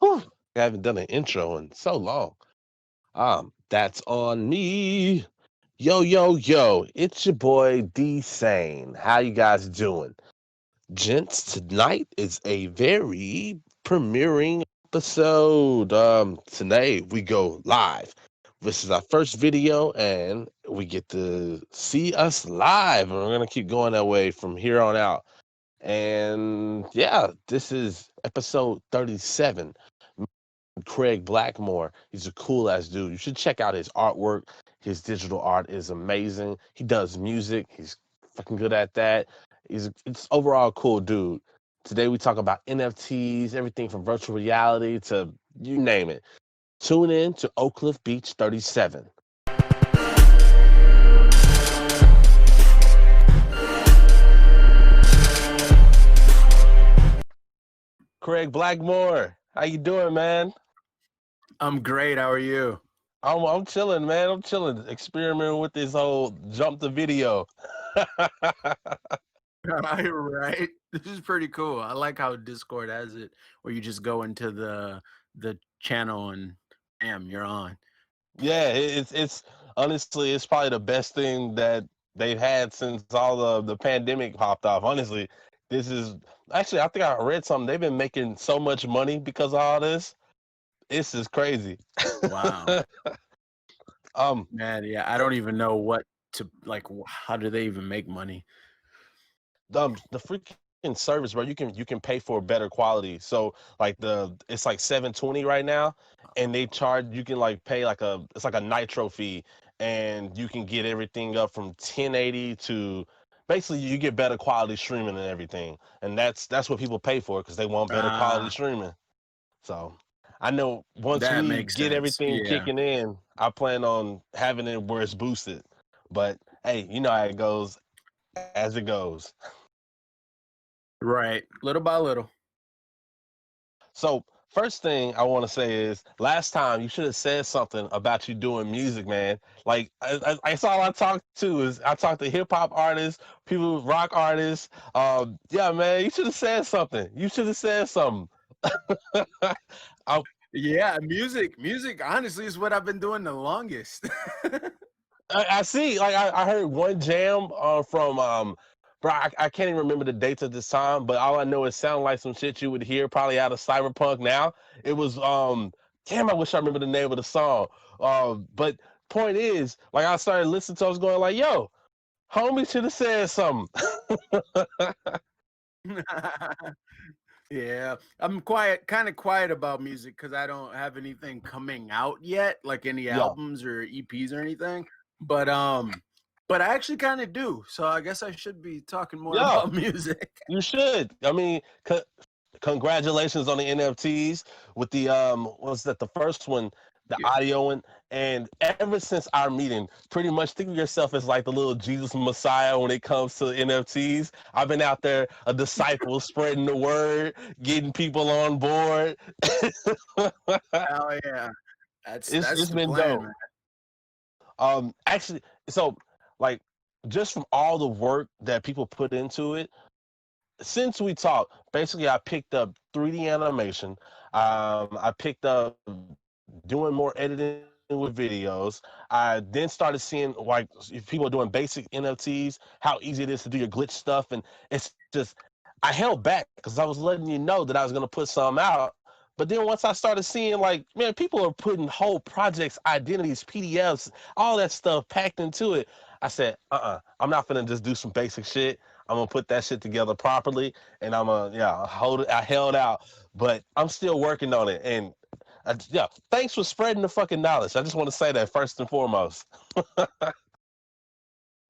Whew, I haven't done an intro in so long. That's on me. Yo, yo, yo, it's your boy D-SANe8's. How you guys doing? Gents, tonight is a very premiering episode. Today we go live. This is our first video and we get to see us live. And we're gonna keep going that way from here on out. And yeah, this is episode 37. Craig Blackmoore. He's a cool ass dude. You should check out his artwork. His digital art is amazing. He does music. He's fucking good at that. It's overall a cool dude. Today we talk about NFTs, everything from virtual reality to you name it. Tune in to Oakcliff Beach 37. Craig Blackmoore, how you doing, man? I'm great. How are you? I'm chilling, man. I'm chilling. Experimenting with this whole jump to video. Right. This is pretty cool. I like how Discord has it where you just go into the channel and bam, you're on. Yeah, it's honestly it's probably the best thing that they've had since all the pandemic popped off. Honestly, this is actually I think I read something. They've been making so much money because of all this. It's just crazy. Wow. um, Man, yeah, I don't even know what to like how do they even make money? the freaking service, bro, you can pay for better quality. So like it's like 720 right now, and they charge you can like pay like it's like a nitro fee, and you can get everything up from 1080 to basically you get better quality streaming and everything, and that's what people pay for because they want better quality Ah, streaming. So I know once that we makes get sense. everything Yeah. kicking in, I plan on having it where it's boosted. But hey, you know how it goes as it goes. Right. Little by little. So first thing I want to say is last time you should have said something about you doing music, man. Like that's all I talk to is I talk to hip hop artists, people, rock artists. Yeah, man, you should have said something. You should have said something. I, Yeah, music honestly is what I've been doing the longest. I see. Like I heard one jam from bro. I can't even remember the dates at this time, but all I know it sounded like some shit you would hear probably out of Cyberpunk. Now it was damn. I wish I remember the name of the song. But point is, like I started listening to, I was going like, yo, homie should have said something. Yeah, I'm kind of quiet about music because I don't have anything coming out yet, like any Yeah, albums or EPs or anything. But um, but I actually kind of do. So I guess I should be talking more yeah, about music. you should. I mean, congratulations on the NFTs with the was that the first one, the Yeah. audio one, and ever since our meeting, pretty much think of yourself as like the little Jesus Messiah when it comes to NFTs. I've been out there a disciple spreading the word, getting people on board. Hell yeah, that's It's the been plan, dope. man. Actually, so like just from all the work that people put into it, since we talked, basically I picked up 3D animation. I picked up doing more editing with videos. I then started seeing like if people are doing basic NFTs, how easy it is to do your glitch stuff, and it's just I held back because I was letting you know that I was gonna put some out. But then once I started seeing like, man, people are putting whole projects, identities, PDFs, all that stuff packed into it. I said, I'm not gonna just do some basic shit. I'm gonna put that shit together properly, and I'm gonna hold it. I held out, but I'm still working on it. And yeah, thanks for spreading the fucking knowledge. I just want to say that first and foremost.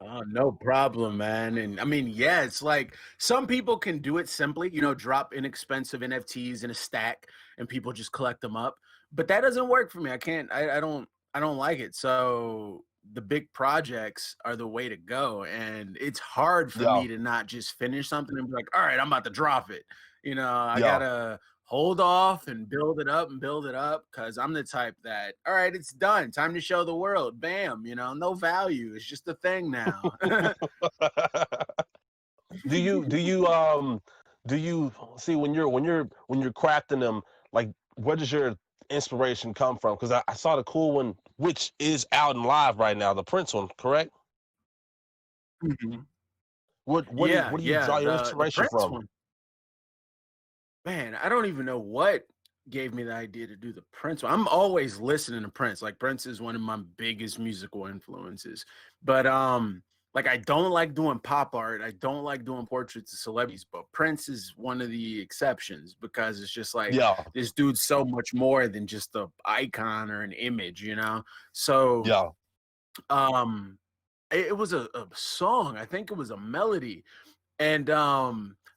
Oh, no problem, man. And I mean, yeah, it's like some people can do it simply, drop inexpensive NFTs in a stack and people just collect them up. But that doesn't work for me. I can't, I don't like it. So the big projects are the way to go. And it's hard for Yeah, me to not just finish something and be like, all right, I'm about to drop it. I yeah. gotta hold off and build it up because I'm the type that, all right, it's done. Time to show the world. Bam, no value. It's just a thing now. do you do you do you see when you're crafting them? like where does your inspiration come from? Because I saw the cool one, which is out and live right now, the Prince one, correct? Mhm. Yeah, What do you yeah, draw your the inspiration Prince from? one. Man, I don't even know what gave me the idea to do the Prince one. I'm always listening to Prince. Like Prince is one of my biggest musical influences. But like I don't like doing pop art. I don't like doing portraits of celebrities, but Prince is one of the exceptions because it's just like Yeah, this dude's so much more than just a icon or an image, you know? So yeah, um it was a song. I think it was a melody and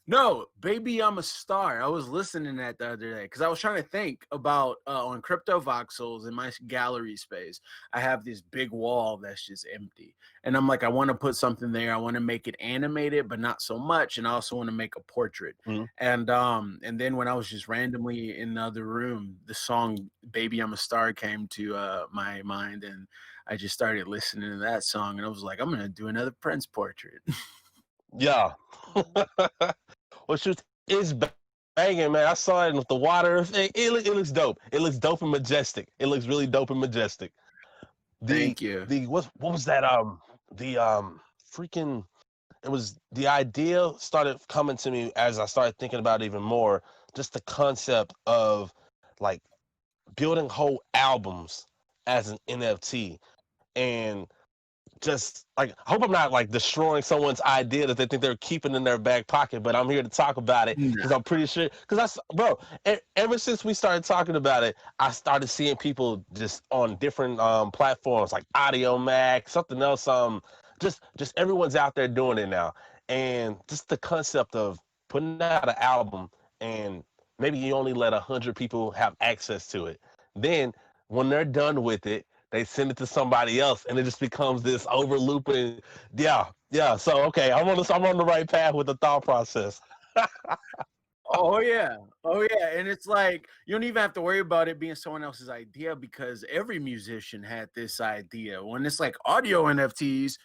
no, Baby I'm a Star. I was listening to that the other day because I was trying to think about on crypto voxels in my gallery space. I have this big wall that's just empty. And I'm like, I want to put something there. I want to make it animated, but not so much. And I also want to make a portrait. mhm, And then when I was just randomly in the other room, the song Baby I'm a Star came to my mind and I just started listening to that song and I was like, I'm gonna do another Prince portrait. yeah. Well, shoot, it's banging, man. I saw it with the water. It looks dope. It looks dope and majestic. It looks really dope and majestic. The Thank you. what was that? The freaking. It was the idea started coming to me as I started thinking about it even more. Just the concept of like building whole albums as an NFT and just like I hope I'm not like destroying someone's idea that they think they're keeping in their back pocket, but I'm here to talk about it No. because I'm pretty sure because bro, ever since we started talking about it, I started seeing people just on different platforms like Audio Mac, something else, just everyone's out there doing it now. And just the concept of putting out an album and maybe you only let 100 people have access to it. Then when they're done with it, they send it to somebody else, and it just becomes this overlooping. Yeah, yeah. So okay, I'm on the right path with the thought process. Oh yeah. Oh yeah. And it's like you don't even have to worry about it being someone else's idea because every musician had this idea. When it's like audio NFTs,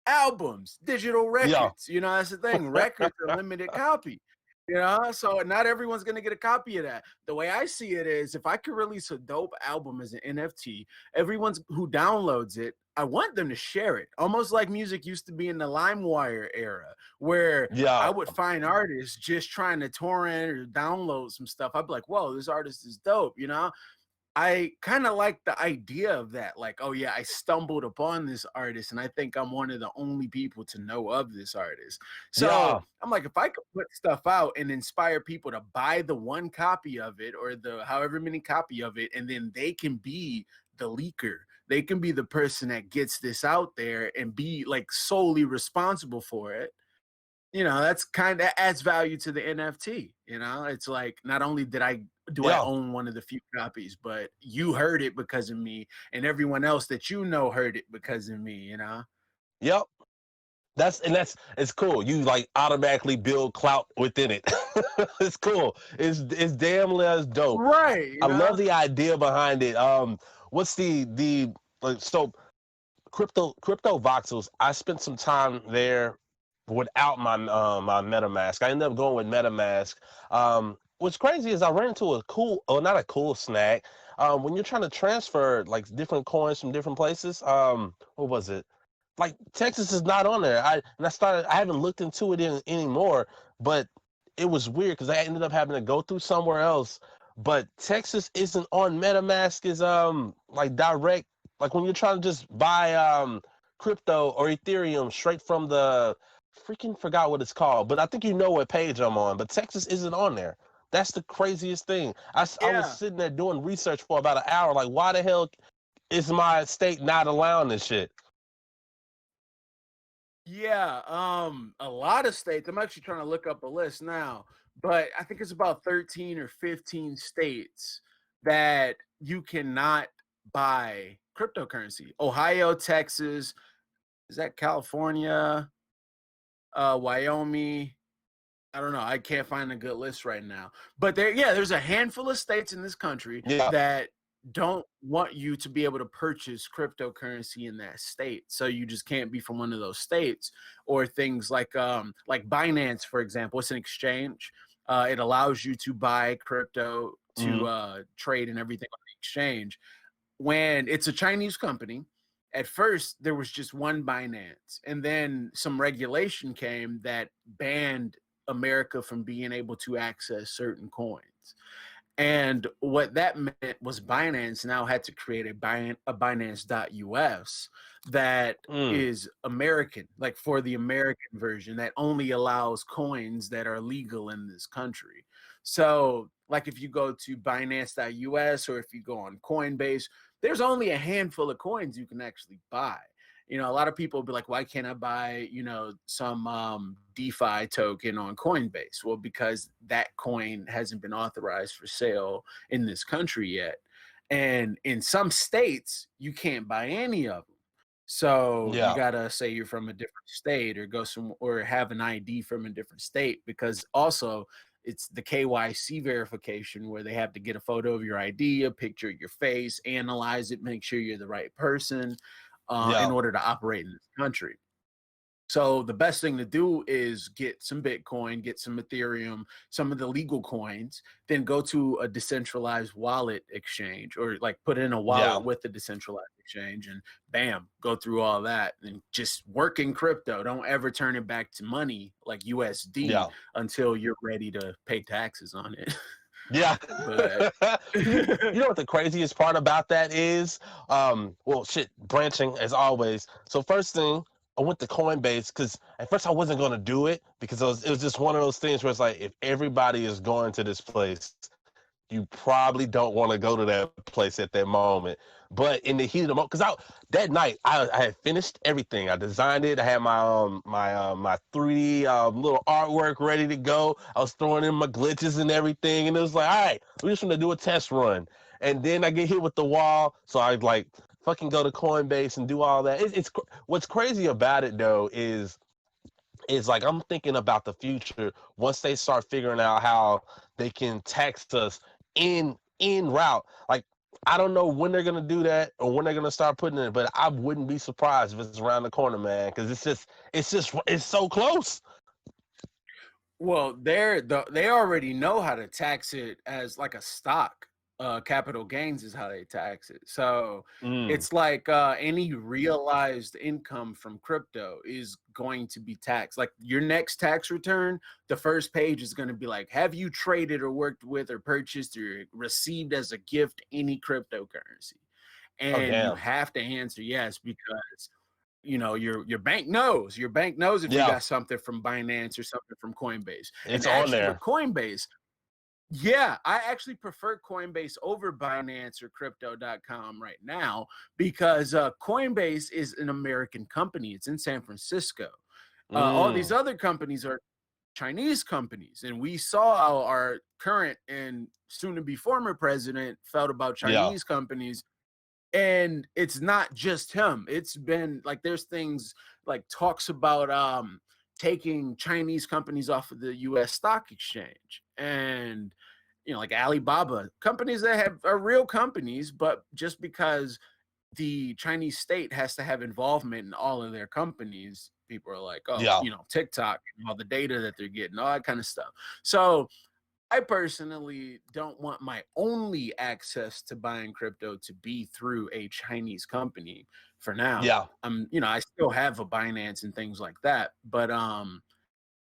albums, digital Yeah, records. You know, that's the thing. Records are limited copy. You know, so not everyone's gonna get a copy of that. The way I see it is if I could release a dope album as an NFT, everyone's who downloads it, I want them to share it. Almost like music used to be in the LimeWire era, where I yeah, would find artists just trying to torrent or download some stuff. I'd be like, whoa, this artist is dope, you know? I kind of like the idea of that. Like, oh yeah, I stumbled upon this artist, and I think I'm one of the only people to know of this artist. So yeah, I'm like, if I could put stuff out and inspire people to buy the one copy of it or the however many copy of it, and then they can be the leaker. They can be the person that gets this out there and be like solely responsible for it. You know, that's kind of adds value to the NFT. You know, it's like not only did I do I yeah, own one of the few copies, but you heard it because of me, and everyone else that you know heard it because of me. You know, yep. That's it's cool. You like automatically build clout within it. It's cool. It's damn less dope. right? You I love know, the idea behind it. What's the like so crypto voxels? I spent some time there without my MetaMask. I ended up going with MetaMask. What's crazy is I ran into a cool, or not a cool snag. When you're trying to transfer like different coins from different places, what was it? Like Texas is not on there. I haven't looked into it anymore, but it was weird because I ended up having to go through somewhere else. But Texas isn't on MetaMask is like direct like when you're trying to just buy crypto or Ethereum straight from the freaking forgot what it's called, but I think you know what page I'm on. But Texas isn't on there. That's the craziest thing. I was yeah, sitting there doing research for about an hour. Like, why the hell is my state not allowing this shit? yeah. A lot of states. I'm actually trying to look up a list now, but I think it's about 13 or 15 states that you cannot buy cryptocurrency. Ohio, Texas, is that California? Wyoming. I don't know. I can't find a good list right now. But there's a handful of states in this country Yeah, that don't want you to be able to purchase cryptocurrency in that state. So you just can't be from one of those states. Or things like Binance, for example, it's an exchange. It allows you to buy crypto to Mhm. trade and everything on the exchange. When it's a Chinese company, at first there was just one Binance, and then some regulation came that banned America from being able to access certain coins. And what that meant was Binance now had to create a Binance.us that Mm. is American, like for the American version that only allows coins that are legal in this country. So, like if you go to Binance.us or if you go on Coinbase, there's only a handful of coins you can actually buy. A lot of people will be like, why can't I buy, some DeFi token on Coinbase? Well, because that coin hasn't been authorized for sale in this country yet. And in some states, you can't buy any of them. So you Yeah. gotta say you're from a different state or or have an ID from a different state, because also it's the KYC verification where they have to get a photo of your ID, a picture of your face, analyze it, make sure you're the right person in Yeah. order to operate in this country. So the best thing to do is get some Bitcoin, get some Ethereum, some of the legal coins, then go to a decentralized wallet exchange, or like put in a Yeah. wallet with a decentralized exchange, and bam, go through all that and just work in crypto. Don't ever turn it back to money like USD Yeah. until you're ready to pay taxes on it. Yeah. But You know what the craziest part about that is? Well, shit, branching as always. So first thing, I went to Coinbase because at first I wasn't gonna do it because it was just one of those things where it's like if everybody is going to this place, you probably don't want to go to that place at that moment. But in the heat of the moment, because that night I had finished everything. I designed it. I had my 3D little artwork ready to go. I was throwing in my glitches and everything, and it was like, all right, we're just gonna do a test run. And then I get hit with the wall, so I like fucking go to Coinbase and do all that. It's what's crazy about it though is like I'm thinking about the future once they start figuring out how they can tax us in route. Like I don't know when they're gonna do that or when they're gonna start putting it, but I wouldn't be surprised if it's around the corner, man, because it's so close. well, they already know how to tax it as like a stock. Capital gains is how they tax it. So Mm, it's like any realized income from crypto is going to be taxed. Like your next tax return, the first page is going to be like, have you traded or worked with or purchased or received as a gift any cryptocurrency? oh And you damn. have to answer yes, because your bank knows if you Yeah, got something from Binance or something from Coinbase. And it's on actually there. with Coinbase, yeah, I actually prefer Coinbase over Binance or crypto.com right now, because Coinbase is an American company. It's in San Francisco. All these Mm, other companies are Chinese companies, and we saw how our current and soon to be former president felt about yeah, Chinese companies. And it's not just him. It's been like there's things like talks about taking Chinese companies off of the US stock exchange, and like Alibaba, companies that are real companies, but just because the Chinese state has to have involvement in all of their companies, people are like, oh, yeah, TikTok, all the data that they're getting, all that kind of stuff. So I personally don't want my only access to buying crypto to be through a Chinese company for now. yeah, I still have a Binance and things like that, but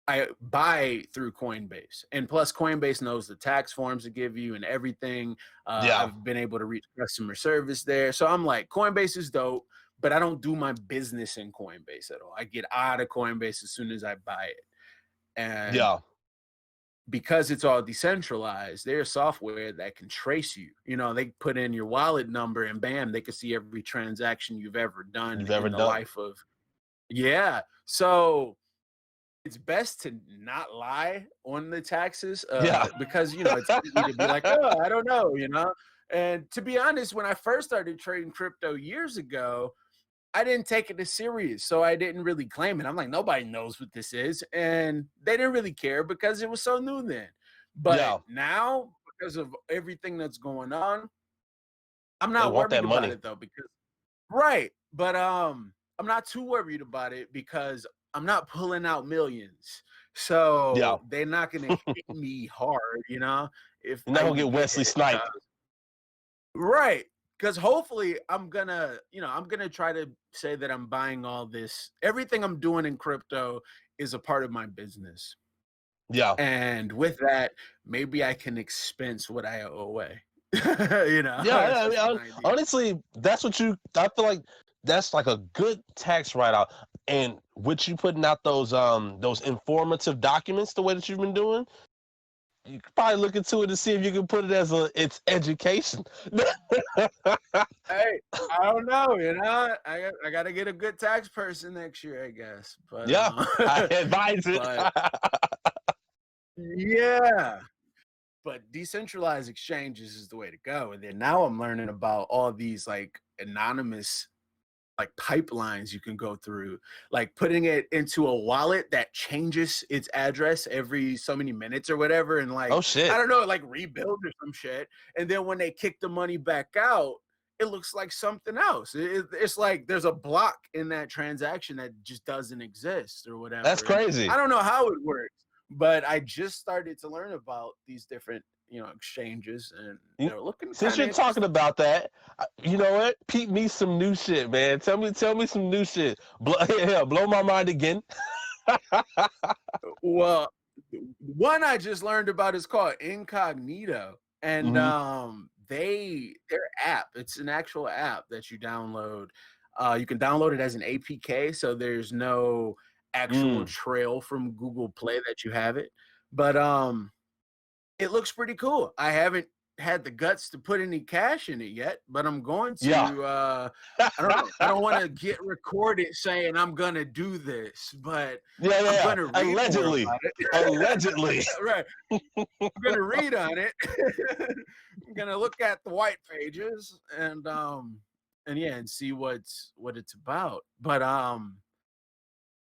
I buy through Coinbase. And plus Coinbase knows the tax forms to give you and everything. yeah. I've been able to reach customer service there. So I'm like, Coinbase is dope, but I don't do my business in Coinbase at all. I get out of Coinbase as soon as I buy it. And Yeah. because it's all decentralized, there's software that can trace you. They put in your wallet number and bam, they can see every transaction you've ever done You've ever in the done. life of. Yeah. So it's best to not lie on the taxes Yeah. because, it's easy to be like, oh, I don't know. And to be honest, when I first started trading crypto years ago, I didn't take it as serious, so I didn't really claim it. I'm like, nobody knows what this is, and they didn't really care because it was so new then. But Yeah. now, because of everything that's going on, I'm They not want worried that about money. it though, because right. But I'm not too worried about it because I'm not pulling out millions. Yeah. So they're not gonna hit me hard. if You're I not gonna even get Wesley get it. Sniped. Right. Because hopefully I'm gonna, I'm gonna try to say that I'm buying all this. Everything I'm doing in crypto is a part of my business. Yeah. And with that, maybe I can expense what I owe away. Yeah, That's I mean, just an idea. honestly, that's what I feel like that's like a good tax write-off. And with you putting out those informative documents the way that you've been doing, you could probably look into it to see if you can put it as it's education. Hey, I don't know, I gotta get a good tax person next year, I guess. But Yeah, I advise it. but yeah. But decentralized exchanges is the way to go. And then now I'm learning about all these like anonymous like pipelines you can go through, like putting it into a wallet that changes its address every so many minutes or whatever, and like Oh shit. I don't know, like rebuild or some shit. And then when they kick the money back out, it looks like something else. It's like there's a block in that transaction that just doesn't exist or whatever. That's And crazy. I don't know how it works, but I just started to learn about these different exchanges, and they're looking Since kind of you're talking interesting. about that, you know what? Peep me some new shit, man. Tell me some new shit. Blow my mind again. Well, one I just learned about is called Incognito, and Hmm. their app. It's an actual app that you download. You can download it as an APK, so there's no actual trail from Google Play that you have it. But it looks pretty cool. I haven't had the guts to put any cash in it yet, but I'm going Yeah. to. I don't know. I don't want to get recorded saying I'm gonna do this, but I'm Yeah. gonna read more Allegedly. about it. Allegedly. Right. I'm gonna read on it. I'm gonna look at the white pages and yeah, and see what it's about. But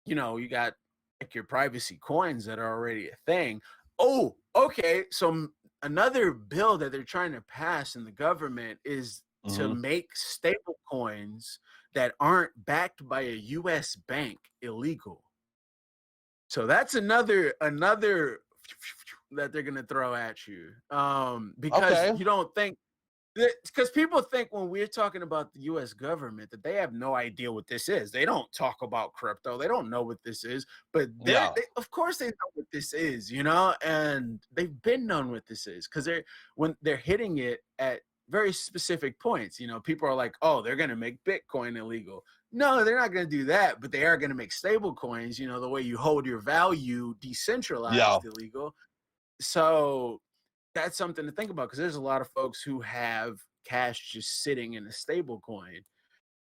you got like your privacy coins that are already a thing. Oh, okay. So another bill that they're trying to pass in the government is to Hmm. make stable coins that aren't backed by a US bank illegal. So that's another that they're gonna throw at you. Because Okay. you don't think because people think when we're talking about the US government that they have no idea what this is. They don't talk about crypto. They don't know what this is, but Yeah. of course they know what this is, and they've been known what this is because when they're hitting it at very specific points. People are like, oh, they're gonna make Bitcoin illegal. No, they're not gonna do that, but they are gonna make stable coins, the way you hold your value Yeah. decentralized illegal. So that's something to think about because there's a lot of folks who have cash just sitting in a stable coin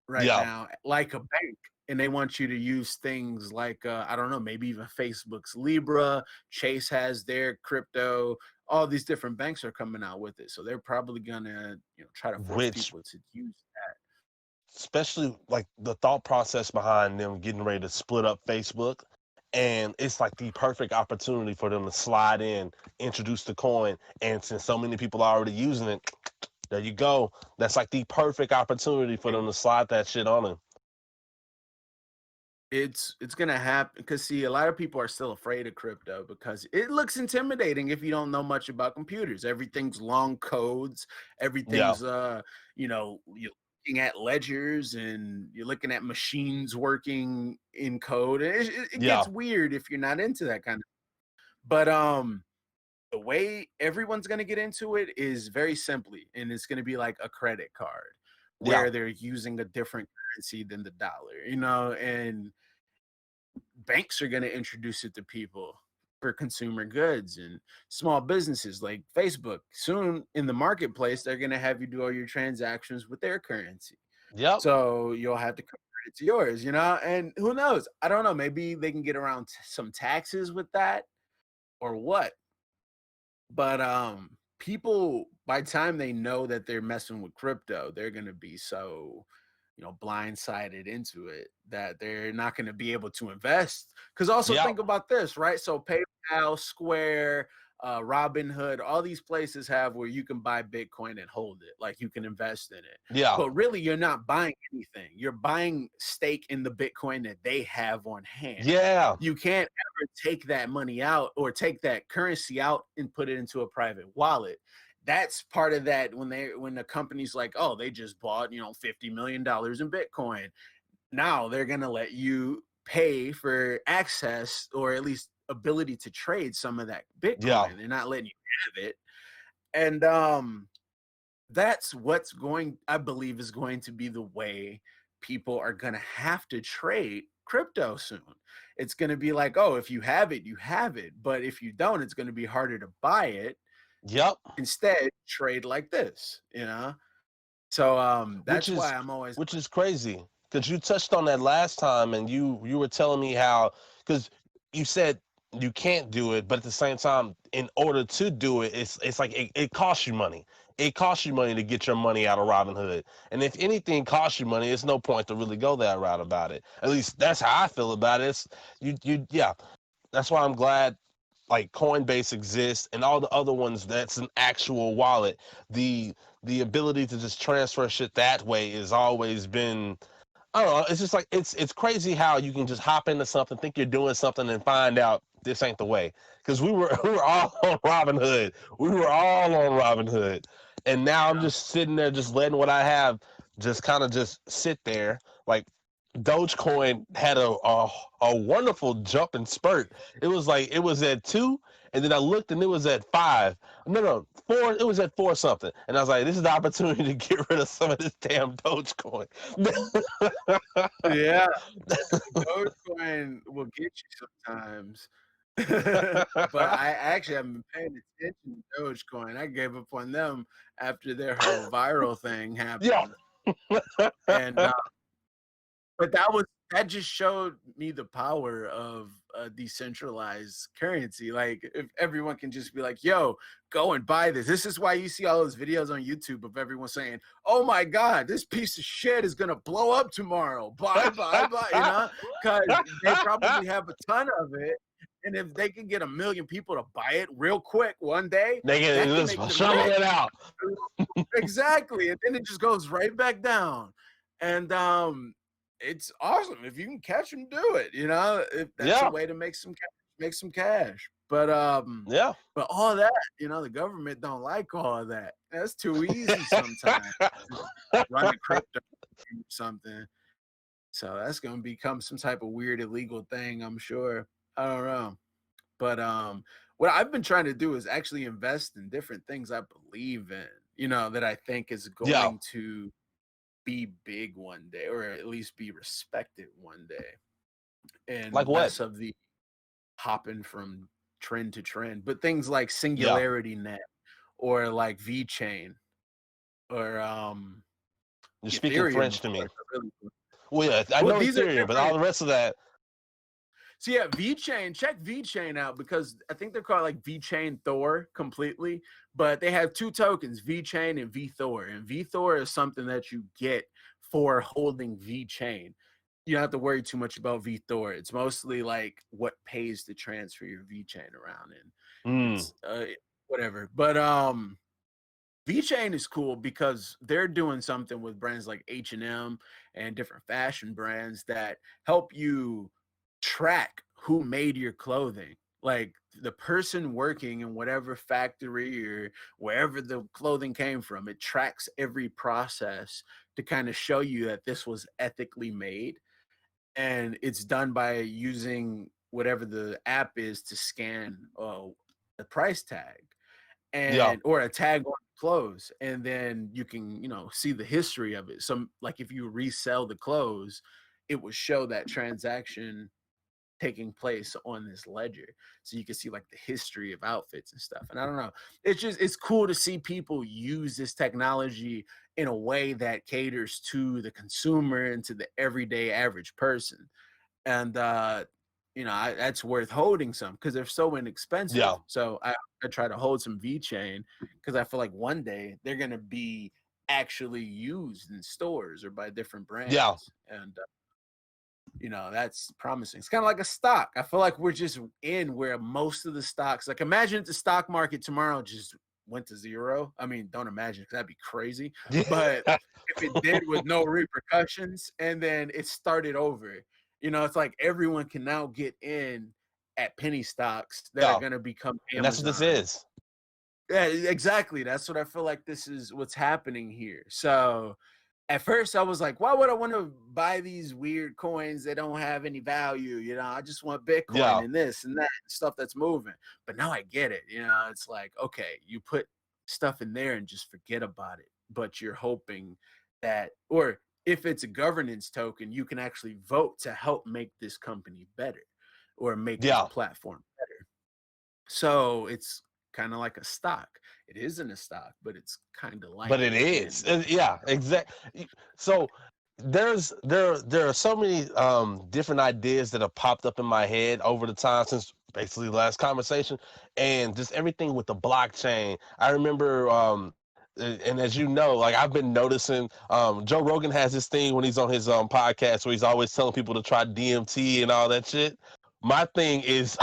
right Yeah. now, like a bank, and they want you to use things like I don't know, maybe even Facebook's Libra, Chase has their crypto. All these different banks are coming out with it, so they're probably gonna try to force Which, people to use that. especially like the thought process behind them getting ready to split up Facebook. And it's like the perfect opportunity for them to slide in, introduce the coin. And since so many people are already using it, there you go. That's like the perfect opportunity for them to slide that shit on them. It's gonna happen because see, a lot of people are still afraid of crypto because it looks intimidating if you don't know much about computers. Everything's long codes, Yeah. everything's you're looking at ledgers and you're looking at machines working in code. It Yeah. gets weird if you're not into that kind of. But the way everyone's gonna get into it is very simply, and it's gonna be like a credit card Yeah. where they're using a different currency than the dollar, and banks are going to introduce it to people for consumer goods and small businesses like Facebook. Soon in the marketplace, they're going to have you do all your transactions with their currency. Yep. So you'll have to convert it to yours, and who knows? I don't know. Maybe they can get around some taxes with that or what. But people, by the time they know that they're messing with crypto, they're going to be so blindsided into it that they're not going to be able to invest. Because also Yep. think about this, right? So PayPal, Square, Robinhood, all these places have where you can buy Bitcoin and hold it, like you can invest in it. Yeah. But really, you're not buying anything. You're buying stake in the Bitcoin that they have on hand. Yeah. You can't ever take that money out or take that currency out and put it into a private wallet. That's part of that when the company's like, oh, they just bought, $50 million in Bitcoin. Now they're gonna let you pay for access or at least ability to trade some of that Yeah. Bitcoin. They're not letting you have it. And that's what's I believe is going to be the way people are gonna have to trade crypto soon. It's gonna be like, oh, if you have it, you have it. But if you don't, it's gonna be harder to buy it. Yep. Instead, trade like this, So Which that's is why I'm always crazy, because you touched on that last time, and you were telling me how, because you said you can't do it, but at the same time, in order to do it, it's like it costs you money. It costs you money to get your money out of Robinhood, and if anything costs you money, it's no point to really go that route about it. At least that's how I feel about it. Yeah. That's why I'm glad like Coinbase exists and all the other ones that's an actual wallet. The ability to just transfer shit that way has always been, I don't know, it's just like it's crazy how you can just hop into something, think you're doing something, and find out this ain't the way. Because we were we were all on Robinhood. We were all on Robinhood. And now I'm just sitting there just letting what I have just kind of just sit there. Like Dogecoin had a wonderful jump and spurt. It was like it was at 2, and then I looked and it was at 5. No, 4. It was at 4 something, and I was like, "This is the opportunity to get rid of some of this damn Dogecoin." Yeah, Dogecoin will get you sometimes. But I actually haven't been paying attention to Dogecoin. I gave up on them after their whole viral thing Yeah. happened. And but that just showed me the power of a decentralized currency. Like if everyone can just be like, yo, go and buy this. This is why you see all those videos on YouTube of everyone saying, oh my God, this piece of shit is gonna blow up tomorrow. Buy, because they probably have a ton of it. And if they can get 1 million people to buy it real quick one day, They that can can just make them shovel rich. it out. Exactly. And then it just goes right back down. And it's awesome if you can catch them, do it. If that's a way to make some cash. But Yeah. but all that, the government don't like all of that. That's too easy sometimes. Run a crypto or something. So that's gonna become some type of weird illegal thing, I'm sure. I don't know. But what I've been trying to do is actually invest in different things I believe in, that I think is Yeah. going to be big one day, or at least be respected one day, and Like what? less of the hopping from trend to trend. But things like Singularity Net or like VeChain or You're speaking Ethereum, French of to me. course. Really cool. Well, yeah, I Well, know these are Ethereum, but all different. the rest of that. So yeah, VeChain, check VeChain out because I think they're called like VeChain Thor completely, but they have 2 tokens, VeChain and VThor. And VThor is something that you get for holding VeChain. You don't have to worry too much about VThor. It's mostly like what pays to transfer your VeChain around, and it's whatever. But VeChain is cool because they're doing something with brands like H&M and different fashion brands that help you track who made your clothing. Like the person working in whatever factory or wherever the clothing came from, it tracks every process to kind of show you that this was ethically made. And it's done by using whatever the app is to scan the price tag Yeah. or a tag on clothes, and then you can see the history of it. Some like if you resell the clothes, it would show that transaction taking place on this ledger, so you can see like the history of outfits and stuff. And I don't know, it's cool to see people use this technology in a way that caters to the consumer and to the everyday average person. And that's worth holding some because they're so inexpensive. Yeah. So I try to hold some VeChain because I feel like one day they're gonna be actually used in stores or by different brands. Yeah. And that's promising. It's kind of like a stock. I feel like we're just in where most of the stocks, like imagine if the stock market tomorrow just went to zero. I mean, don't imagine because that'd be crazy. But if it did with no repercussions and then it started over, it's like everyone can now get in at penny stocks that are going to become Amazon. And that's what this is. Yeah, exactly. That's what I feel like this is what's happening here. So at first I was like, why would I want to buy these weird coins that don't have any value? I just want Bitcoin and this and that stuff that's moving. But now I get it. It's like, okay, you put stuff in there and just forget about it. But you're hoping that, or if it's a governance token, you can actually vote to help make this company better or make this platform better. So it's kind of like a stock. It isn't a stock, but it's kind of like. But it is. Yeah, exactly. So there are so many different ideas that have popped up in my head over the time since basically the last conversation, and just everything with the blockchain. I remember and as you know, like I've been noticing, Joe Rogan has this thing when he's on his podcast where he's always telling people to try DMT and all that shit. My thing is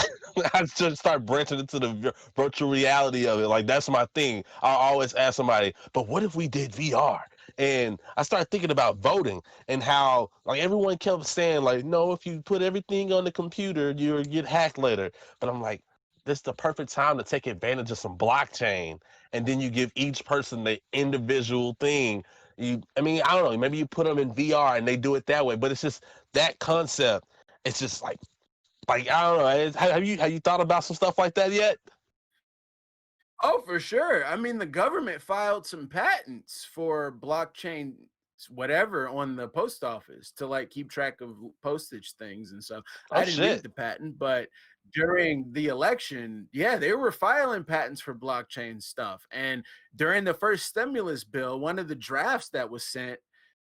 I just start branching into the virtual reality of it. Like that's my thing. I always ask somebody, but what if we did VR? And I started thinking about voting and how like everyone kept saying like, no, if you put everything on the computer, you'll get hacked later. But I'm like, this is the perfect time to take advantage of some blockchain. And then you give each person the individual thing. I don't know, maybe you put them in VR and they do it that way, but it's just that concept. It's just like I don't know. Have you thought about some stuff like that yet? Oh, for sure. I mean, the government filed some patents for blockchain, whatever, on the post office to like keep track of postage things and stuff. I didn't read the patent, but during the election, they were filing patents for blockchain stuff. And during the first stimulus bill, one of the drafts that was sent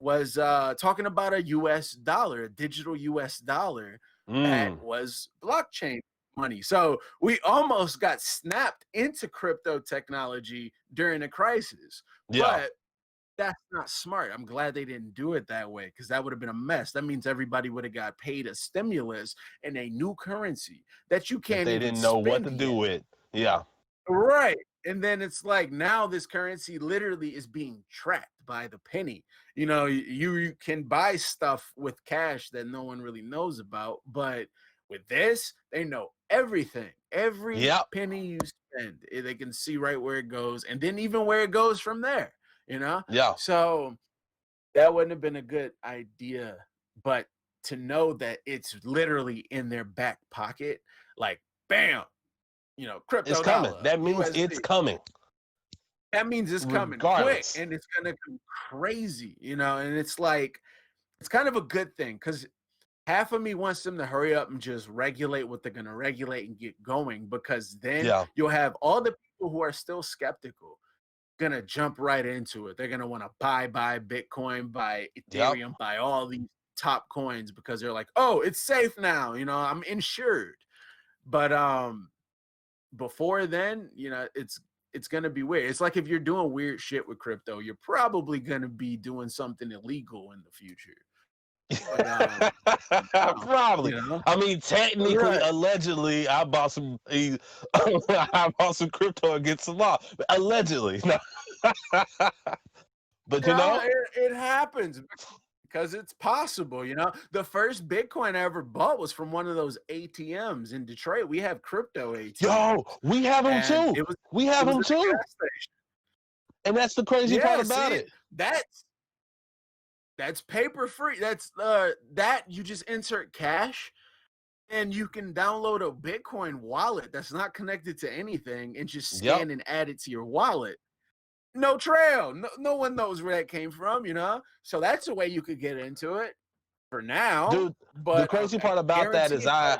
was talking about a US dollar, a digital US dollar that was blockchain money. So we almost got snapped into crypto technology during a crisis. But that's not smart. I'm glad they didn't do it that way because that would have been a mess. That means everybody would have got paid a stimulus and a new currency that you can't even didn't know what to do with. Yeah. Right. And then it's like now this currency literally is being tracked by the penny. You can buy stuff with cash that no one really knows about, but with this, they know everything. Every penny you spend, they can see right where it goes, and then even where it goes from there. Yeah. So that wouldn't have been a good idea, but to know that it's literally in their back pocket, like bam, crypto. It's coming. That means USD. It's coming. That means it's coming quick, and it's gonna come crazy, and it's like it's kind of a good thing because half of me wants them to hurry up and just regulate what they're gonna regulate and get going, because then you'll have all the people who are still skeptical gonna jump right into it. They're gonna want to buy Bitcoin, buy Ethereum, buy all these top coins because they're like, oh, it's safe now, I'm insured. But before then, it's gonna be weird. It's like if you're doing weird shit with crypto, you're probably gonna be doing something illegal in the future. But, probably. I mean, technically, allegedly, I bought some crypto against the law. Allegedly. But it happens because it's possible. The first Bitcoin I ever bought was from one of those ATMs in Detroit. We have crypto ATMs. Yo, we have them too. We have them too. And that's the crazy part about it. That's paper free. That's that you just insert cash and you can download a Bitcoin wallet that's not connected to anything and just scan and add it to your wallet. No trail. No one knows where that came from, So that's a way you could get into it for now. Dude, but the crazy part about that is I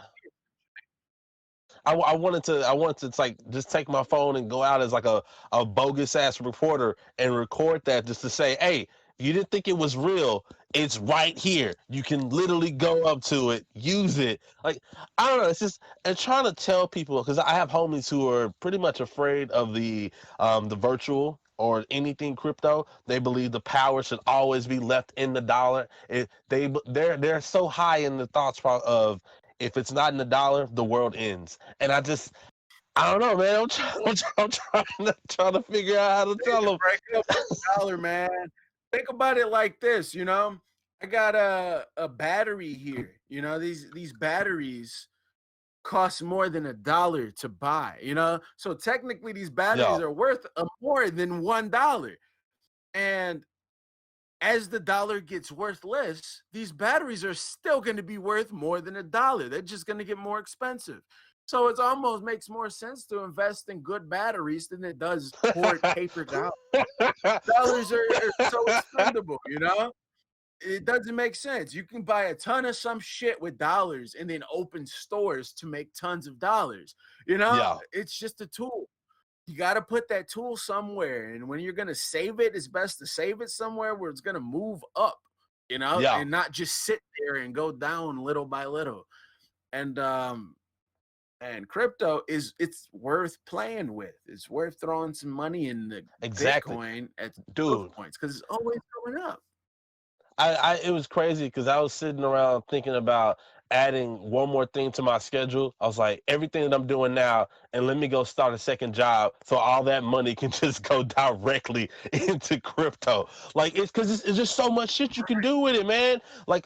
wanted to like just take my phone and go out as like a bogus ass reporter and record that just to say, hey, you didn't think it was real. It's right here. You can literally go up to it, use it. Like, I don't know. It's just, and trying to tell people, because I have homies who are pretty much afraid of the virtual or anything crypto, they believe the power should always be left in the dollar. They're so high in the thoughts of, if it's not in the dollar, the world ends. And I don't know, man. I'm trying to figure out how to They tell can them. break it up to the dollar, man. Think about it like this, you know. I got a battery here. You know, these batteries cost more than $1 to buy, you know? So technically these batteries Yeah, are worth more than $1. And as the dollar gets worth less, these batteries are still going to be worth more than $1. They're just going to get more expensive. So it almost makes more sense to invest in good batteries than it does hoard paper dollars. Dollars are so expendable, you know? It doesn't make sense. You can buy a ton of some shit with dollars and then open stores to make tons of dollars. You know, yeah, it's just a tool. You got to put that tool somewhere. And when you're going to save it, it's best to save it somewhere where it's going to move up, you know, yeah, and not just sit there and go down little by little. And crypto it's worth playing with. It's worth throwing some money in the exactly, Bitcoin at growth dude. points because it's always going up. It was crazy because I was sitting around thinking about adding one more thing to my schedule. I was like, everything that I'm doing now, and let me go start a second job so all that money can just go directly into crypto. Like, it's just so much shit you can do with it, man. Like,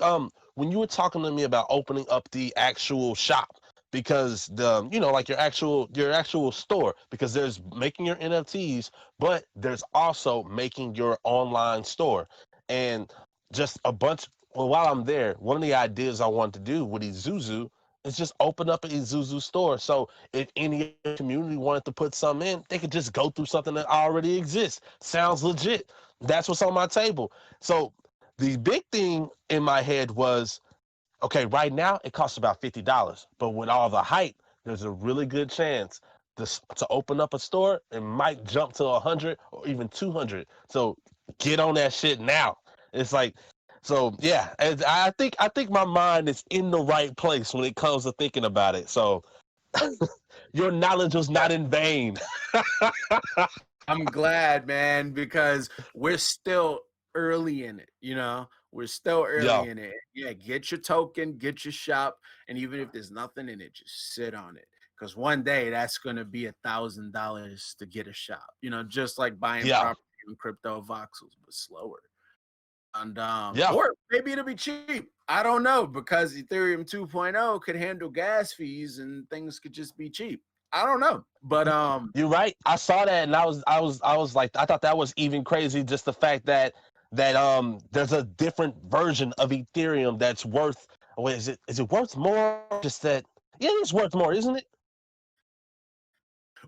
when you were talking to me about opening up the actual shop, because like your actual store, because there's making your NFTs, but there's also making your online store. And just a bunch. Well, while I'm there, one of the ideas I wanted to do with Izuzu is just open up an Izuzu store. So if any community wanted to put something in, they could just go through something that already exists. Sounds legit. That's what's on my table. So the big thing in my head was, okay, right now it costs about $50, but with all the hype, there's a really good chance to open up a store, it might jump to 100 or even 200. So get on that shit now. It's like, so yeah, and I think my mind is in the right place when it comes to thinking about it. So your knowledge was not in vain. I'm glad, man, because we're still early in it, you know? We're still early Yo, in it. Yeah, get your token, get your shop, and even if there's nothing in it, just sit on it. Because one day that's gonna be $1,000 to get a shop, you know, just like buying yeah, property in crypto voxels, but slower. And yeah, or maybe it'll be cheap. I don't know, because Ethereum 2.0 could handle gas fees and things could just be cheap. I don't know. But you're right. I saw that, and I was like, I thought that was even crazy. Just the fact that there's a different version of Ethereum that's worth. Wait, is it worth more? Just that, yeah, it's worth more, isn't it?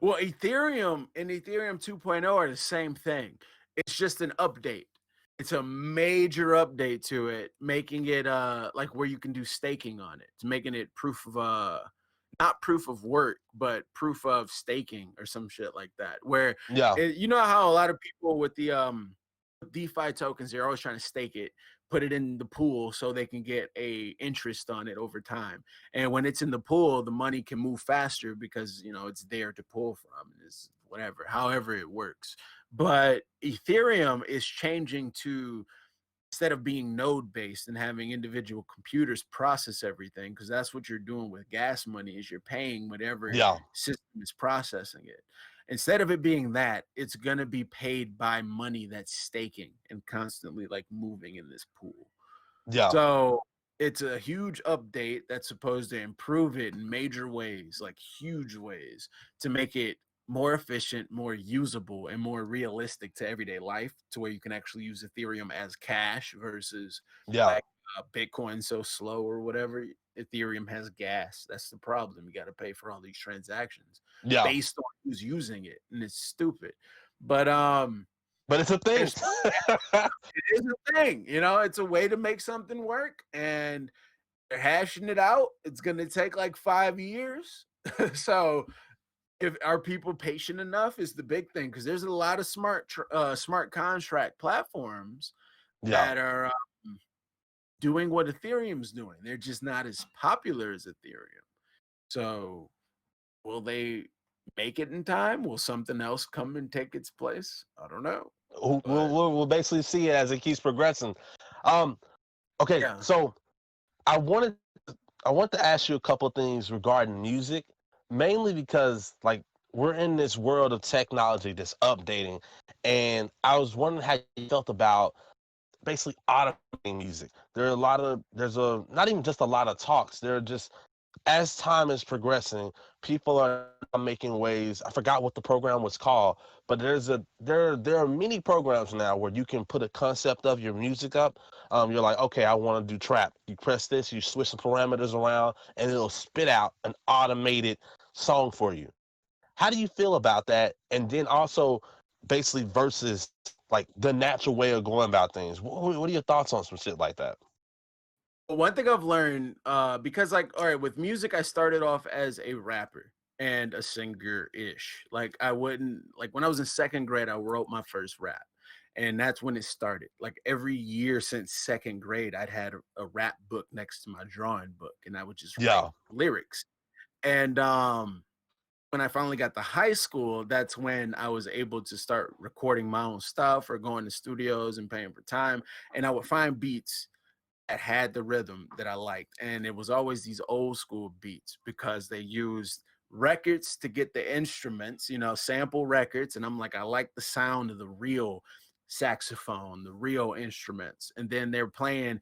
well, Ethereum and Ethereum 2.0 are the same thing. It's just an update. It's a major update to it, making it like where you can do staking on it. It's making it proof of not proof of work, but proof of staking or some shit like that. Where Yeah, you know how a lot of people with the DeFi tokens, they're always trying to stake it, put it in the pool so they can get a interest on it over time. And when it's in the pool, the money can move faster because you know it's there to pull from. It's whatever, however it works. But Ethereum is changing to, instead of being node based and having individual computers process everything, because that's what you're doing with gas money, is you're paying whatever yeah, system is processing it. Instead of it being that, it's going to be paid by money that's staking and constantly like moving in this pool. yeah, So it's a huge update that's supposed to improve it in major ways, like huge ways, to make it more efficient, more usable, and more realistic to everyday life, to where you can actually use Ethereum as cash versus yeah, like Bitcoin so slow or whatever. Ethereum has gas. That's the problem. You got to pay for all these transactions yeah. based on who's using it, and it's stupid. But But it's a thing. there's it is a thing, you know, it's a way to make something work, and they're hashing it out. It's going to take like 5 years. So if are people patient enough is the big thing, because there's a lot of smart contract platforms Yeah, that are doing what Ethereum's doing. They're just not as popular as Ethereum. So will they make it in time? Will something else come and take its place? I don't know. We'll, But we'll basically see it as it keeps progressing. Um, okay, yeah. so I wanted I want to ask you a couple of things regarding music, mainly because like we're in this world of technology that's updating, and I was wondering how you felt about basically automating music. There's a not even just a lot of talks. There are just as time is progressing, people are making ways. I forgot what the program was called, but there are many programs now where you can put a concept of your music up. You're like, okay, I want to do trap. You press this, you switch the parameters around, and it'll spit out an automated song for you. How do you feel about that? And then also, basically versus like the natural way of going about things. What are your thoughts on some shit like that? One thing I've learned, because like, all right, with music, I started off as a rapper and a singer-ish. Like I wouldn't like when I was in second grade, I wrote my first rap. And that's when it started. Like every year since second grade, I'd had a rap book next to my drawing book, and I would just write Yeah, lyrics. And when I finally got to high school, that's when I was able to start recording my own stuff or going to studios and paying for time. And I would find beats that had the rhythm that I liked. And it was always these old school beats because they used records to get the instruments, sample records. And I'm like, I like the sound of the real saxophone, the real instruments. And then they're playing,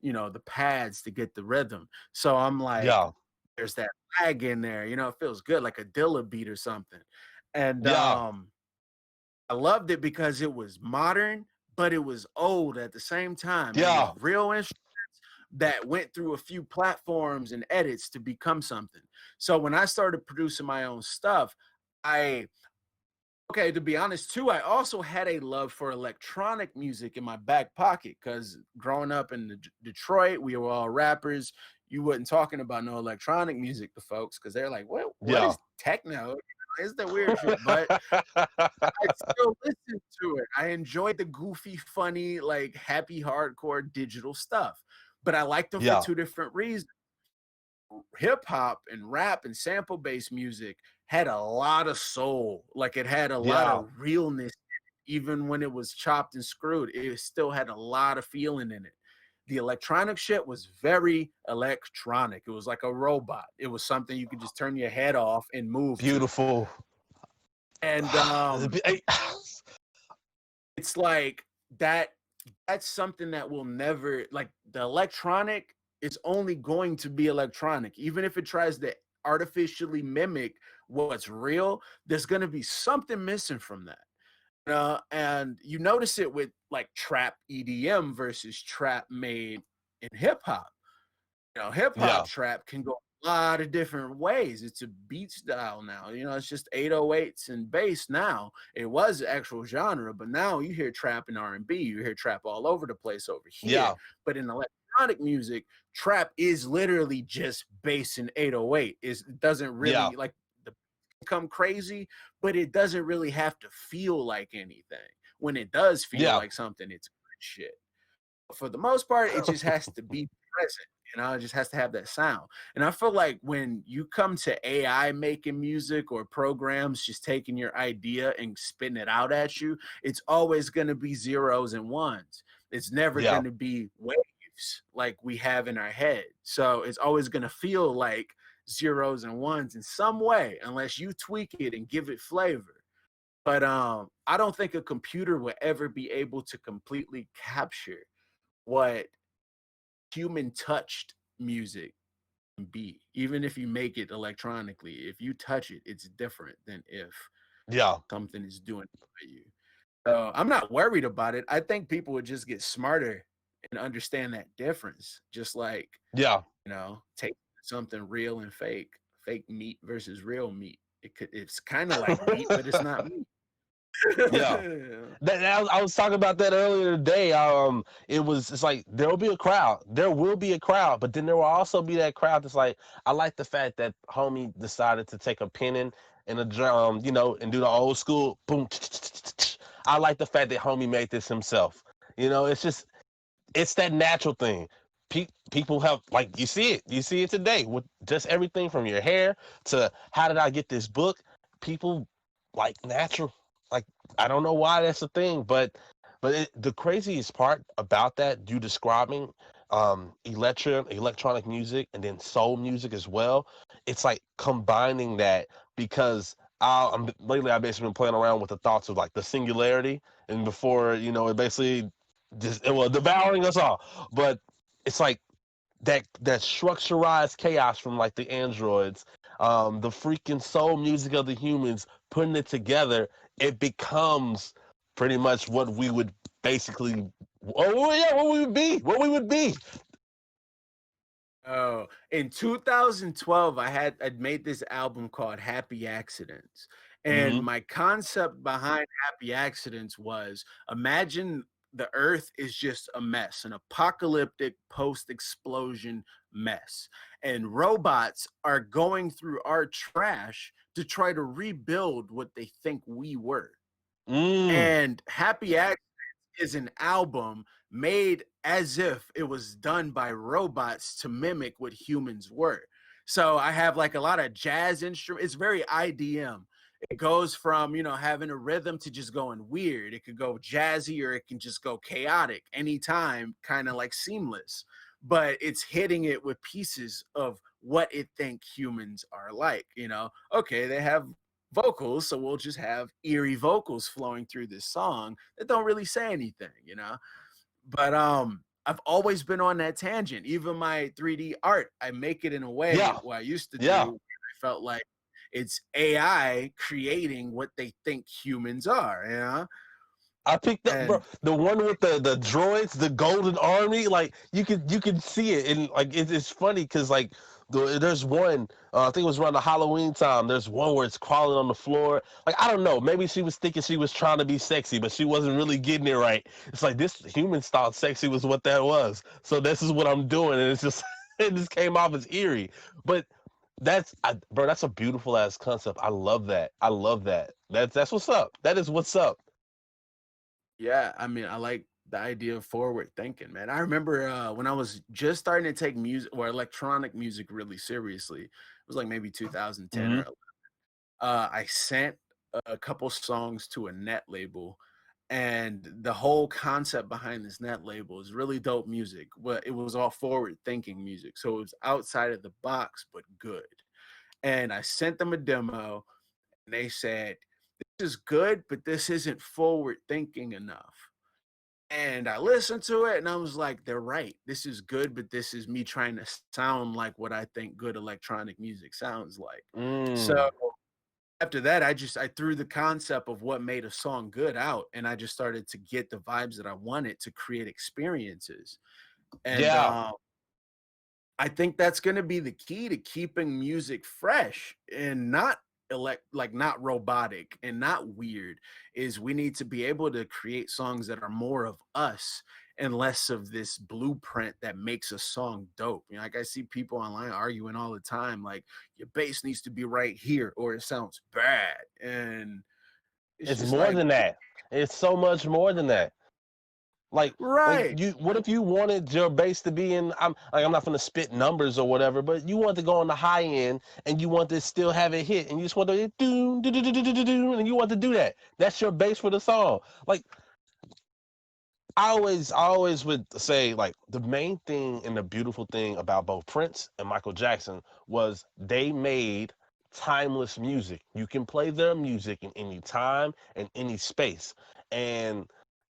the pads to get the rhythm. So I'm like, yeah, there's that lag in there, it feels good, like a Dilla beat or something. And yeah, I loved it because it was modern, but it was old at the same time. It was yeah, real instruments that went through a few platforms and edits to become something. So when I started producing my own stuff, I okay, to be honest too, I also had a love for electronic music in my back pocket because growing up in Detroit, we were all rappers. You wasn't talking about no electronic music to folks because they're like, what yeah. is techno? It's the weird shit, but I still listen to it. I enjoyed the goofy, funny, like happy hardcore digital stuff, but I liked them for Yeah, two different reasons. Hip hop and rap and sample based music had a lot of soul. Like it had a lot yeah, of realness. Even when it was chopped and screwed, it still had a lot of feeling in it. The electronic shit was very electronic. It was like a robot. It was something you could just turn your head off and move to. beautiful. And it's like that's something that will never like the electronic is only going to be electronic even if it tries to artificially mimic what's real. There's going to be something missing from that, and you notice it with like trap EDM versus trap made in hip hop. Hip hop Yeah, trap can go a lot of different ways. It's a beat style now. It's just 808s and bass now. It was actual genre, but now you hear trap and R&B. You hear trap all over the place over here. yeah, But in electronic music, trap is literally just bass and 808. It doesn't yeah, really like the come crazy, but it doesn't really have to feel like anything. When it does feel yeah, like something, it's good shit. For the most part, it just has to be present. It just has to have that sound. And I feel like when you come to AI making music or programs just taking your idea and spitting it out at you, it's always going to be zeros and ones. It's never yeah, going to be waves like we have in our head. So it's always going to feel like zeros and ones in some way, unless you tweak it and give it flavor. But I don't think a computer will ever be able to completely capture what human touched music can be. Even if you make it electronically, if you touch it, it's different than if yeah, something is doing it for you. So I'm not worried about it. I think people would just get smarter and understand that difference. Just like, yeah, take something real and fake meat versus real meat. It's kind of like meat, but it's not meat. yeah. I was talking about that earlier today. It's like there will be a crowd. There will be a crowd, but then there will also be that crowd that's like, I like the fact that homie decided to take a pen and a drum, and do the old school boom. I like the fact that homie made this himself. It's that natural thing. People have like you see it today with just everything from your hair to how did I get this book. people like natural. Like, I don't know why that's a thing, but the craziest part about that, you describing electronic music and then soul music as well, it's like combining that, because lately I've basically been playing around with the thoughts of like the singularity, and before, it basically just, well, devouring us all. But it's like that structurized chaos from like the androids, the freaking soul music of the humans, putting it together, it becomes pretty much what we would basically, oh yeah, what we would be. Oh, in 2012, I'd made this album called Happy Accidents. And Mm-hmm. my concept behind Happy Accidents was, imagine the earth is just a mess, an apocalyptic post-explosion mess. And robots are going through our trash to try to rebuild what they think we were. Mm. And Happy Accidents is an album made as if it was done by robots to mimic what humans were. So I have like a lot of jazz instruments. It's very IDM. It goes from, having a rhythm to just going weird. It could go jazzy or it can just go chaotic anytime, kind of like seamless. But it's hitting it with pieces of what it think humans are like, Okay, they have vocals, so we'll just have eerie vocals flowing through this song that don't really say anything. But I've always been on that tangent. Even my 3D art, I make it in a way Yeah. what I used to Yeah. do. I felt like it's AI creating what they think humans are. I picked up, bro, And the one with the droids, the Golden Army. Like, you can see it, and like it's funny because like there's one, I think it was around the Halloween time. There's one where it's crawling on the floor. Like, I don't know, maybe she was thinking she was trying to be sexy, but she wasn't really getting it right. It's like this humans thought sexy was what that was, so this is what I'm doing, and it's just it just came off as eerie. But bro, that's a beautiful ass concept. I love that. I love that. That's what's up. That is what's up. yeah, I mean, I like the idea of forward thinking, man. I remember when I was just starting to take music or electronic music really seriously. It was like maybe 2010 or Mm-hmm. 11. I sent a couple songs to a net label, and the whole concept behind this net label is really dope music. But it was all forward thinking music, so it was outside of the box but good. And I sent them a demo, and they said, "This is good, but this isn't forward thinking enough." And I listened to it and I was like, they're right. This is good, but this is me trying to sound like what I think good electronic music sounds like. Mm. So after that, I threw the concept of what made a song good out, and I just started to get the vibes that I wanted to create experiences. And Yeah. I think that's going to be the key to keeping music fresh and not not robotic and not weird. Is we need to be able to create songs that are more of us and less of this blueprint that makes a song dope. Like, I see people online arguing all the time, like, your bass needs to be right here or it sounds bad. And it's It's just more like, than that. It's so much more than that. Like right. you, what if you wanted your bass to be in? I'm not gonna spit numbers or whatever, but you want to go on the high end and you want to still have it hit, and you just want to do, and you want to do that. That's your bass for the song. Like, I always would say, like, the main thing and the beautiful thing about both Prince and Michael Jackson was they made timeless music. You can play their music in any time and any space. And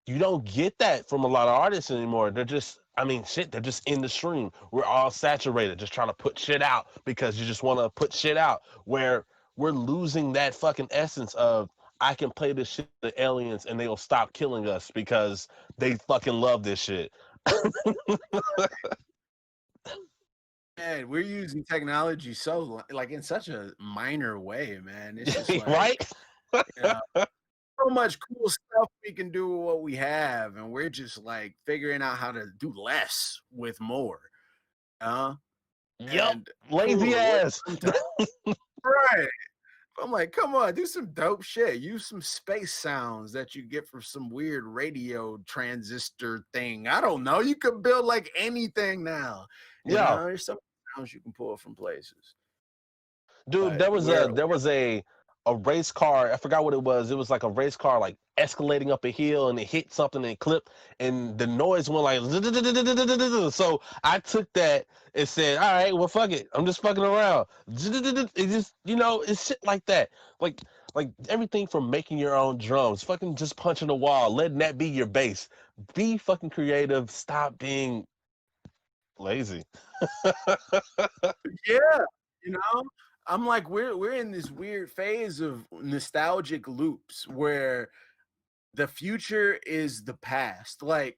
you don't get that from a lot of artists anymore. They're just, I mean, shit, they're just in the stream. We're all saturated, just trying to put shit out because you just want to put shit out, where we're losing that fucking essence of, I can play this shit to aliens and they'll stop killing us because they fucking love this shit. Man, we're using technology so like in such a minor way, man. It's just like, Right? you know, so much cool stuff we can do with what we have, and we're just like figuring out how to do less with more. Uh, Yup. and Lazy cool, it works ass. sometimes. Right. I'm like, come on, do some dope shit. Use some space sounds that you get from some weird radio transistor thing. I don't know. You could build like anything now. Yeah. There's some sounds you can pull from places. Dude, But there was we're a a race car. I forgot what it was. It was like a race car, like escalating up a hill, and it hit something and it clipped, and the noise went like. So I took that and said, "All right, well, fuck it. I'm just fucking around." It just, it's shit like that. Like, like everything from making your own drums, fucking just punching the wall, letting that be your bass. Be fucking creative. Stop being lazy. Yeah, you know, I'm like, we're in this weird phase of nostalgic loops where the future is the past. Like,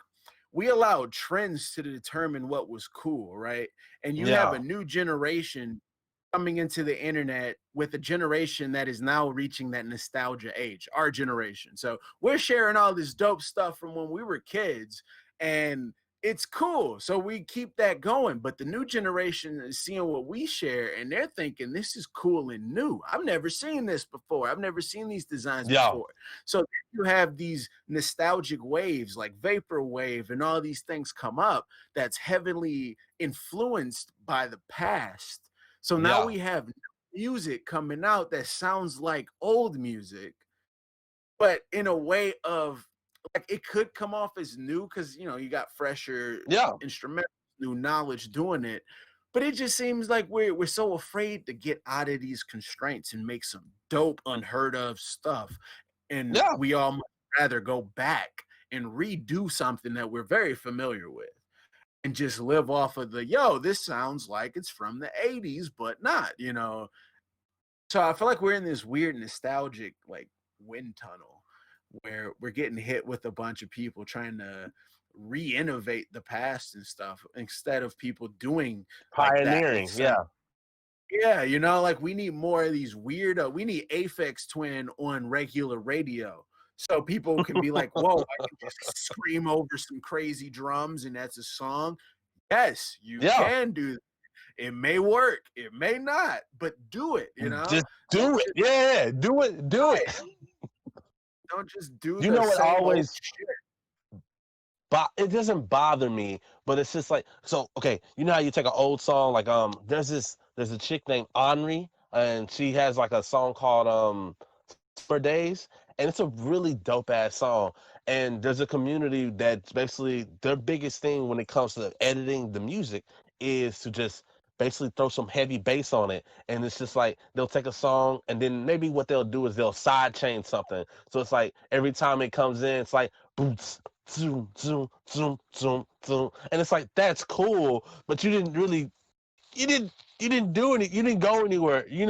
we allowed trends to determine what was cool, right? And you have Yeah, a new generation coming into the internet with a generation that is now reaching that nostalgia age, our generation. So we're sharing all this dope stuff from when we were kids, and it's cool. So we keep that going. But the new generation is seeing what we share, and they're thinking this is cool and new. I've never seen this before. I've never seen these designs yeah, before. So you have these nostalgic waves like vaporwave and all these things come up that's heavily influenced by the past. So now yeah, we have music coming out that sounds like old music, but in a way of like it could come off as new because you got fresher yeah, instrumentals, new knowledge doing it. But it just seems like we're so afraid to get out of these constraints and make some dope, unheard of stuff. And yeah, we all much rather go back and redo something that we're very familiar with and just live off of the this sounds like it's from the 80s, but not. So I feel like we're in this weird nostalgic like wind tunnel where we're getting hit with a bunch of people trying to re-innovate the past and stuff instead of people doing like that with pioneering. some. Yeah, Yeah, like we need more of these weird we need Aphex Twin on regular radio. So people can be like, whoa, I can just scream over some crazy drums and that's a song. Yes, you yeah. can do that. It may work, it may not, but do it. Just Don't do it. just Yeah, do it. Do it. right. Don't just do You the know what same old always shit. it doesn't bother me, but it's just like, so okay, you know how you take an old song, like there's a chick named Henri, and she has like a song called for Days, and it's a really dope ass song. And there's a community that's basically their biggest thing when it comes to editing the music is to just basically throw some heavy bass on it. And it's just like they'll take a song and then maybe what they'll do is they'll side chain something. So it's like every time it comes in, it's like boots, zoom, zoom, zoom, zoom, zoom. And it's like that's cool, but you didn't you didn't do any you didn't go anywhere, you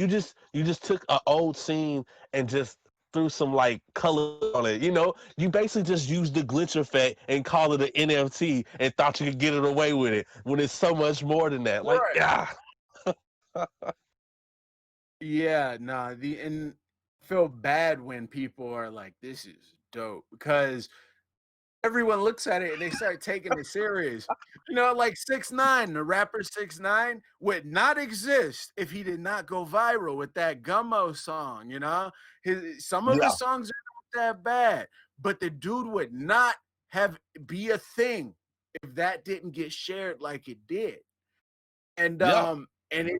just took an old scene and just threw some like color on it, you basically just used the glitch effect and call it an NFT and thought you could get it away with it when it's so much more than that, like, Right. yeah. Yeah, nah, and feel bad when people are like, this is dope because everyone looks at it and they start taking it serious. Like 6ix9ine, the rapper 6ix9ine would not exist if he did not go viral with that Gummo song. Some of Yeah, his songs are not that bad, but the dude would not have be a thing if that didn't get shared like it did. yeah, And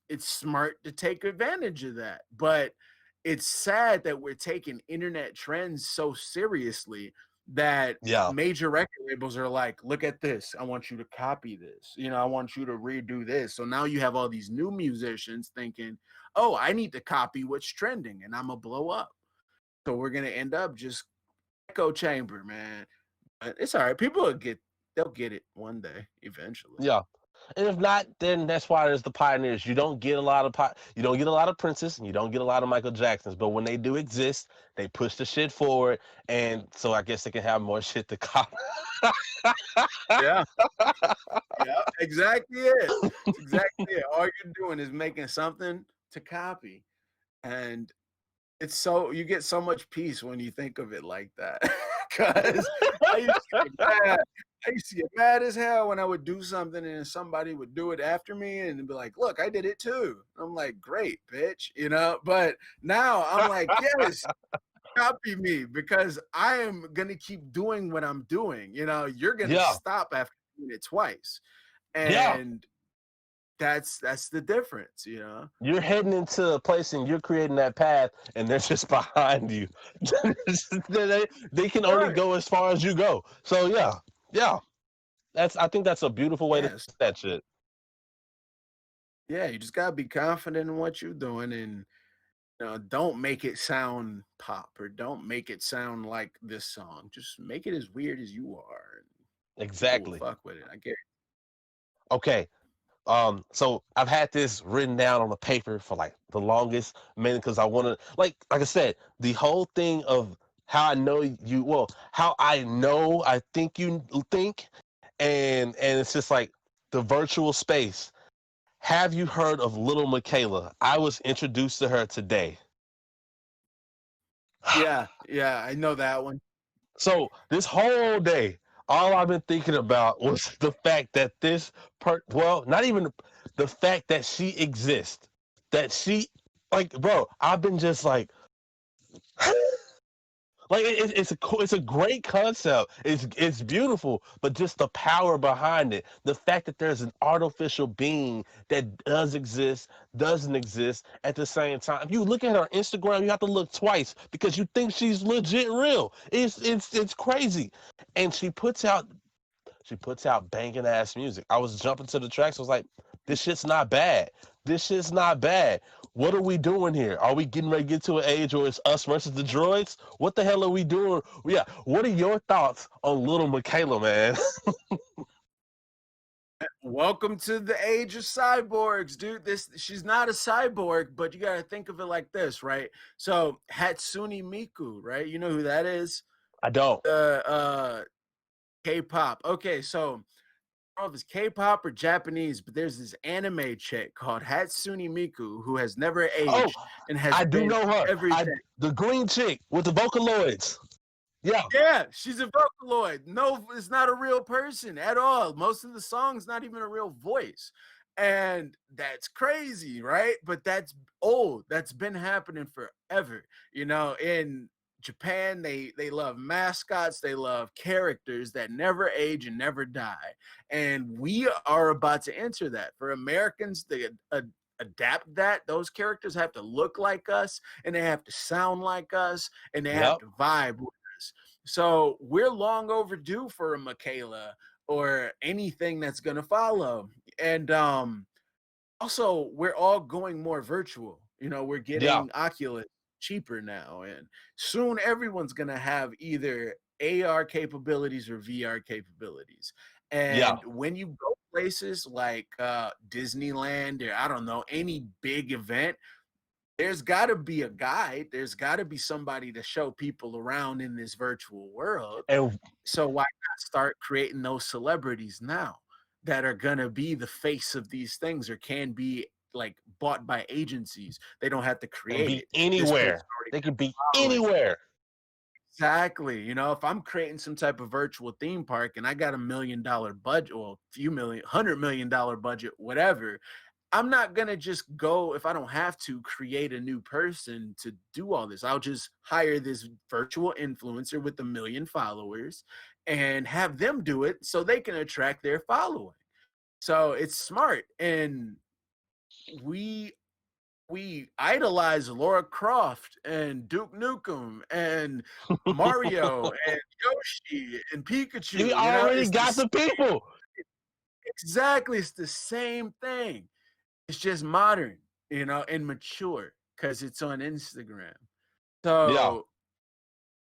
it's smart to take advantage of that. But it's sad that we're taking internet trends so seriously that yeah, major record labels are like, look at this. I want you to copy this. I want you to redo this. So now you have all these new musicians thinking, oh, I need to copy what's trending and I'm gonna blow up. So we're gonna end up just echo chamber, man. But it's all right. They'll get it one day eventually. yeah. And if not, then that's why there's the pioneers. You don't get a lot of you don't get a lot of Princes, and you don't get a lot of Michael Jacksons. But when they do exist, they push the shit forward, and so I guess they can have more shit to copy. Yeah. Yeah, exactly it. It's exactly it. All you're doing is making something to copy. And you get so much peace when you think of it like that. Cause I used to get mad. I used to get mad as hell when I would do something and somebody would do it after me and be like, look, I did it too. I'm like, great, bitch. But now I'm like, yes, copy me because I am gonna keep doing what I'm doing. You're gonna Yeah, stop after doing it twice. yeah, And that's the difference, you know. You're heading into a place and you're creating that path, and they're just behind you. they can only Right. go as far as you go. So yeah. I think that's a beautiful way to Yes. that shit. Yeah, you just gotta be confident in what you're doing, and don't make it sound pop, or don't make it sound like this song. Just make it as weird as you are, and people will Exactly. fuck with it. I get Okay. So I've had this written down on the paper for like the longest minute because I want to, like I said, the whole thing of how I know you, well, how I know I think you think, and it's just like the virtual space. Have you heard of Little Michaela? I was introduced to her today. Yeah, I know that one. So this whole day, all I've been thinking about was the fact that well, not even the fact that she exists. That she, like, bro, I've been just like it's a great concept. It's beautiful, but just the power behind it, the fact that there's an artificial being that doesn't exist at the same time. If you look at her Instagram, you have to look twice because you think she's legit real. It's crazy, and she puts out banging ass music. I was jumping to the tracks. I was like, this shit's not bad. This shit's not bad. What are we doing here? Are we getting ready to get to an age where it's us versus the droids? What the hell are we doing? Yeah. What are your thoughts on Little Michaela, man? Welcome to the age of cyborgs, dude. She's not a cyborg, but you gotta think of it like this, right? So Hatsune Miku, right? You know who that is? I don't. K-pop. Okay, so I don't know if it's K-pop or Japanese, but there's this anime chick called Hatsune Miku who has never Oh, aged and has I do been know her. everything. The green chick with the Vocaloids. Yeah. Yeah, she's a Vocaloid. No, it's not a real person at all. Most of the songs not even a real voice. And that's crazy, right? But that's old. That's been happening forever. In Japan, they love mascots, they love characters that never age and never die. And we are about to enter that. For Americans, they adapt that. Those characters have to look like us, and they have to sound like us, and they have Yep. to vibe with us. So we're long overdue for a Michaela or anything that's gonna follow. And also we're all going more virtual. We're Yeah. getting Oculus cheaper now, and soon everyone's gonna have either AR capabilities or VR capabilities. Yeah. And when you go places like Disneyland, or I don't know, any big event, there's got to be a guide. There's got to be somebody to show people around in this virtual world. And So why not start creating those celebrities now that are going to be the face of these things, or can be like bought by agencies? They don't have to and create be it. This person's anywhere. already They got could be a following. anywhere. Exactly. If I'm creating some type of virtual theme park and I got $1 million budget, or a few million, $100 million budget, whatever, I'm not going to just go, if I don't have to create a new person to do all this. I'll just hire this virtual influencer with 1 million followers and have them do it so they can attract their following. So it's smart. And we idolize Laura Croft and Duke Nukem and Mario and Yoshi and Pikachu. We already It's got the people. exactly, it's the same thing. It's just modern, and mature because it's on Instagram. Yeah. So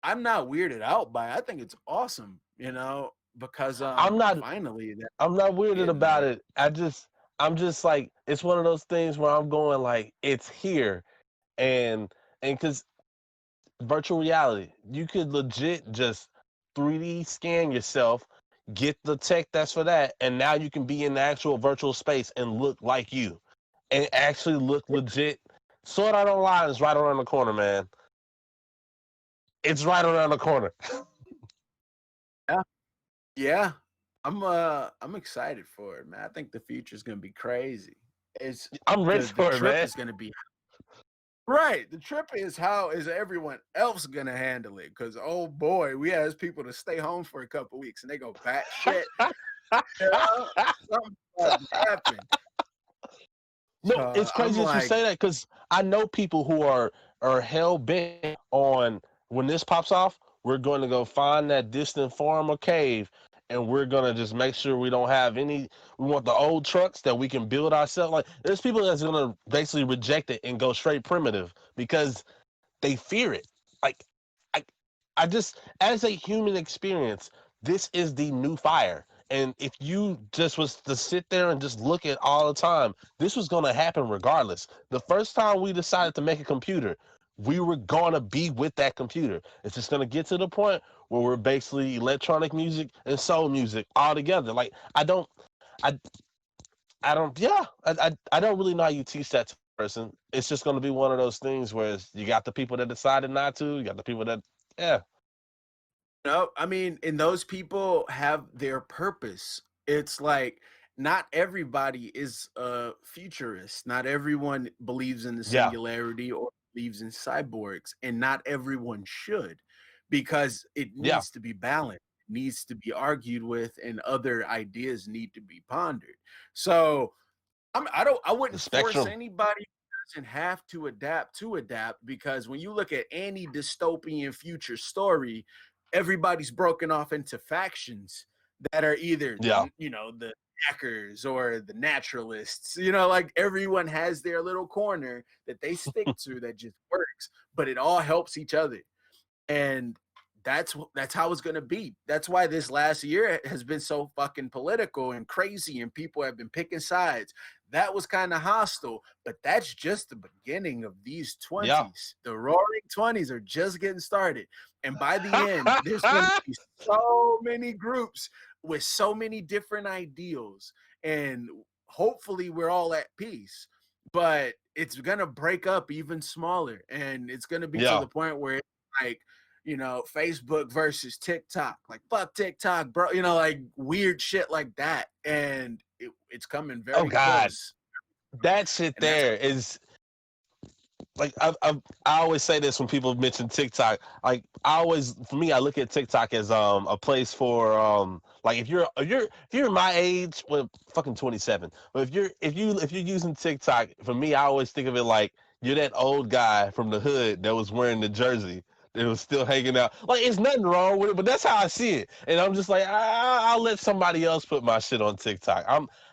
I'm not weirded out by it. I think it's awesome, because I'm not finally that I'm not weirded getting about there. it. I'm just like, it's one of those things where I'm going like, it's here, and because virtual reality, you could legit just 3D scan yourself, get the tech that's for that, and now you can be in the actual virtual space and look like you, and actually look legit. Sword Art Online is right around the corner, man. It's right around the corner. Yeah. Yeah. I'm excited for it, man. I think the future is gonna be crazy. It's I'm ready the for it, trip man. is gonna be right. The trip is how is everyone else gonna handle it? Because oh boy, we ask people to stay home for a couple weeks and they go bat shit. Something's about to happen. No, So it's I'm crazy that you like, say that because I know people who are hell bent on when this pops off, we're going to go find that distant farm or cave, and we're gonna just make sure we don't have any. We want the old trucks that we can build ourselves. Like there's people that's gonna basically reject it and go straight primitive because they fear it. Like I I just as a human experience, this is the new fire. And if you just was to sit there and just look at all the time, this was gonna happen regardless. The first time we decided to make a computer, we were gonna be with that computer. It's just gonna get to the point where we're basically electronic music and soul music all together. Like I I don't. Yeah, I don't really know how you teach that to a person. It's just going to be one of those things where you got the people that decided not to. You got the people that, yeah, no, I mean, and those people have their purpose. It's like not everybody is a futurist. Not everyone believes in the yeah, singularity or believes in cyborgs, and not everyone should, because it yeah. needs to be balanced, needs to be argued with, and other ideas need to be pondered. So I The wouldn't force spectrum. anybody who doesn't have to adapt because when you look at any dystopian future story, everybody's broken off into factions that are either Yeah, the hackers or the naturalists. Like everyone has their little corner that they stick to that just works, but it all helps each other. And that's how it's gonna be. That's why this last year has been so fucking political and crazy, and people have been picking sides. That was kind of hostile, but that's just the beginning of these yeah. 20s. The roaring 20s are just getting started. And by the end, there's gonna be so many groups with so many different ideals. And hopefully we're all at peace. But it's gonna break up even smaller. And it's gonna be to Yeah. the point where it's like Facebook versus TikTok, like fuck TikTok, bro, like weird shit like that. And it's coming Oh very God, close. that shit And that's there is like I always say this when people mention TikTok. Like I always, for me, I look at TikTok as a place for like if you're my age, well, fucking 27. But if you're using TikTok, for me, I always think of it like you're that old guy from the hood that was wearing the jersey that was still hanging out. Like it's nothing wrong with it, but that's how I see it. And I'm just like I'll let somebody else put my shit on TikTok.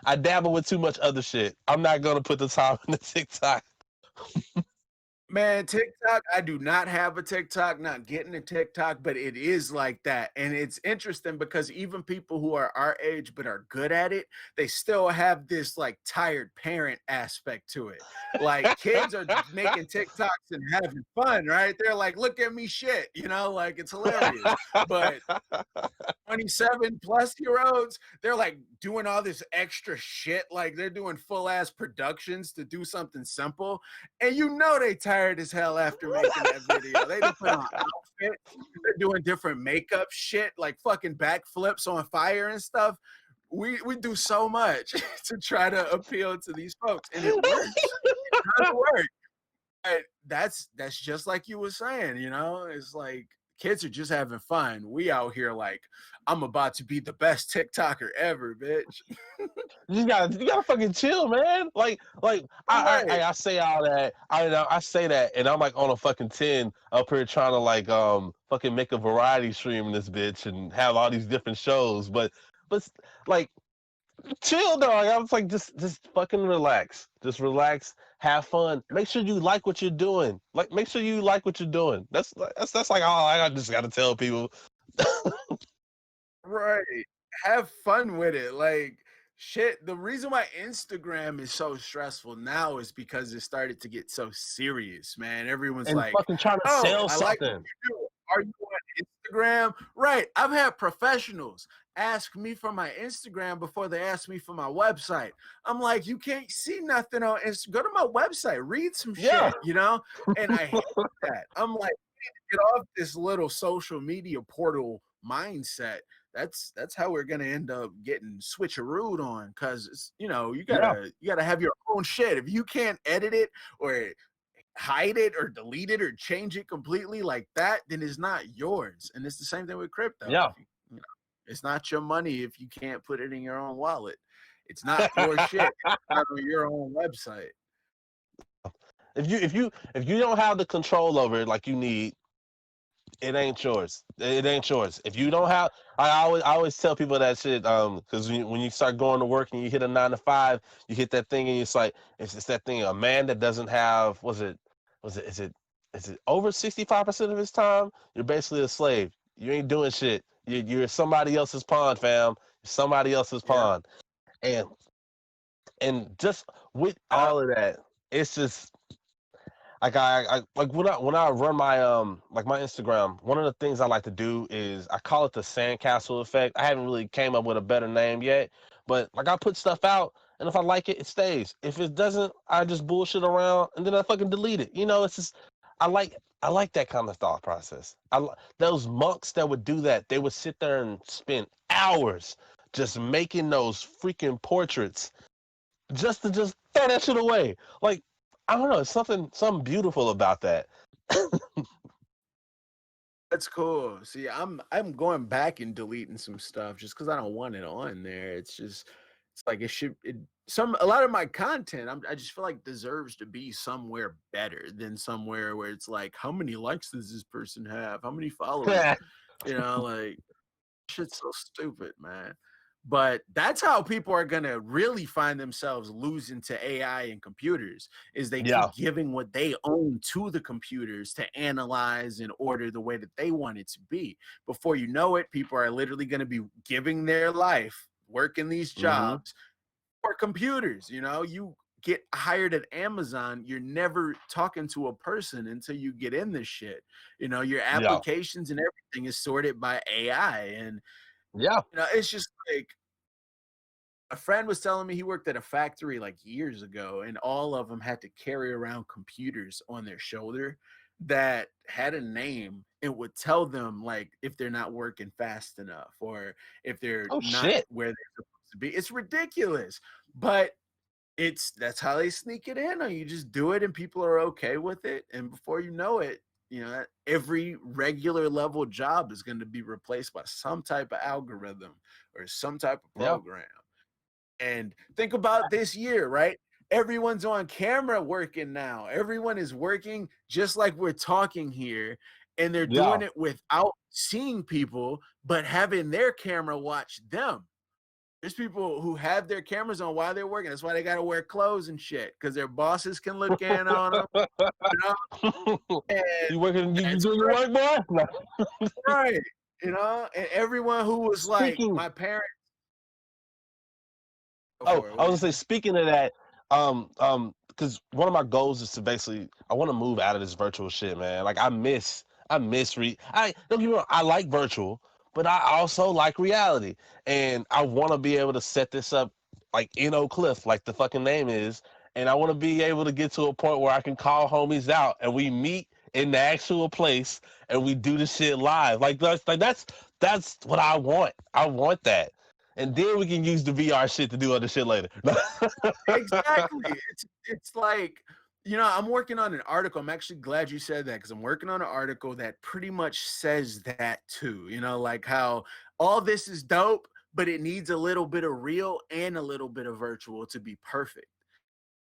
I dabble with too much other shit. I'm not gonna put the time into TikTok. Man, TikTok, I do not have a TikTok, not getting a TikTok, but it is like that. And it's interesting because even people who are our age but are good at it, they still have this like tired parent aspect to it. Like kids are making TikToks and having fun, right? They're like, look at me shit, like it's hilarious. But 27 plus year olds, they're like doing all this extra shit. Like they're doing full ass productions to do something simple. And they tired as hell after making that video. They done put on outfit. They're doing different makeup shit, like fucking backflips on fire and stuff. We do so much to try to appeal to these folks, and it works. It does work. But that's just like you were saying, it's like kids are just having fun. We out here like, I'm about to be the best TikToker ever, bitch. You gotta fucking chill, man. Like Right. I say all that. I say that, and I'm like on a fucking 10 up here trying to like fucking make a variety stream in this bitch and have all these different shows. But like chill, dog. I was like just fucking relax. Just relax. Have fun. Make sure you like what you're doing. Like make sure you like what you're doing. That's like all I just gotta tell people. Right. Have fun with it. Like shit. The reason why Instagram is so stressful now is because it started to get so serious, man. Everyone's And like, fucking trying to oh, sell I like what something. you do. Are you on Instagram? Right. I've had professionals ask me for my Instagram before they ask me for my website. I'm like, you can't see nothing on Instagram. Go to my website, read some Yeah. shit. And I hate that. I'm like, get off this little social media portal mindset. That's how we're gonna end up getting switcherooed on, because it's you Yeah. gotta have your own shit. If you can't edit it or hide it or delete it or change it completely like that, then it's not yours. And it's the same thing with crypto. Yeah. If it's not your money if you can't put it in your own wallet. It's not your shit. It's not on your own website. If you don't have the control over it like you need, it ain't yours. It ain't yours. If you don't have, I always tell people that shit. Because when you start going to work and you hit a 9 to 5, you hit that thing and it's like it's that thing. A man that doesn't have is it over 65% of his time? You're basically a slave. You ain't doing shit. You're somebody else's pawn, fam. You're somebody else's Yeah. pawn. And just with all of that, it's just like I like when I run my like my Instagram, one of the things I like to do is I call it the sandcastle effect. I haven't really came up with a better name yet, but like I put stuff out and if I like it, it stays. If it doesn't, I just bullshit around and then I fucking delete it. You know, it's just I like that kind of thought process. Those monks that would do that, they would sit there and spend hours just making those freaking portraits just to just throw that shit away. Like I don't know, it's something beautiful about that. That's cool. See, I'm going back and deleting some stuff just because I don't want it on there. It's like it should a lot of my content I just feel like deserves to be somewhere better than somewhere where it's like, how many likes does this person have? How many followers? Like shit's so stupid, man. But that's how people are gonna really find themselves losing to AI and computers is they Yeah, keep giving what they own to the computers to analyze and order the way that they want it to be. Before you know it, people are literally gonna be giving their life, working these hmm, jobs for computers. You get hired at Amazon, you're never talking to a person until you get in this shit. Your yeah, applications and everything is sorted by AI. And yeah, it's just like a friend was telling me he worked at a factory like years ago, and all of them had to carry around computers on their shoulder that had a name and would tell them like if they're not working fast enough or if they're oh not shit, where they're supposed to be. It's ridiculous, but that's how they sneak it in. Or you just do it and people are okay with it, and before you know it, every regular level job is going to be replaced by some type of algorithm or some type of yeah, program. And think about this year, right? Everyone's on camera working now. Everyone is working just like we're talking here, and they're yeah, doing it without seeing people, but having their camera watch them. There's people who have their cameras on while they're working. That's why they got to wear clothes and shit, because their bosses can look in on them. And you working? You that's doing your work, boy? No. right. And everyone who was like, Speaking, my parents, go oh, for it. I What do was you gonna say, say? speaking of that, because one of my goals is to basically, I want to move out of this virtual shit, man. Like I miss I don't get me wrong, I like virtual, but I also like reality, and I want to be able to set this up like in Oakcliff, like the fucking name is, and I want to be able to get to a point where I can call homies out and we meet in the actual place and we do the shit live. That's what I want. I want that and then we can use the VR shit to do other shit later. Exactly. It's like, I'm working on an article. I'm actually glad you said that because I'm working on an article that pretty much says that too. Like how all this is dope, but it needs a little bit of real and a little bit of virtual to be perfect.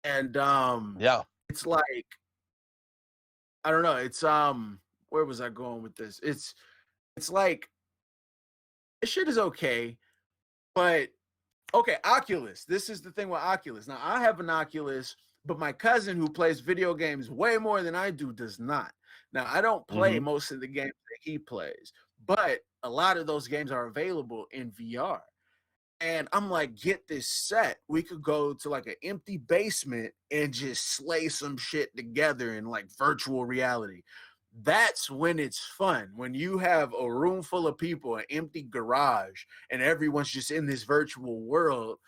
And Yeah, it's like, I don't know, it's where was I going with this? It's like this shit is okay, but okay, Oculus. This is the thing with Oculus. Now, I have an Oculus, but my cousin who plays video games way more than I do does not. Now, I don't play hmm, most of the games that he plays, but a lot of those games are available in VR. And I'm like, get this set. We could go to like an empty basement and just slay some shit together in like virtual reality. That's when it's fun. When you have a room full of people, an empty garage, and everyone's just in this virtual world,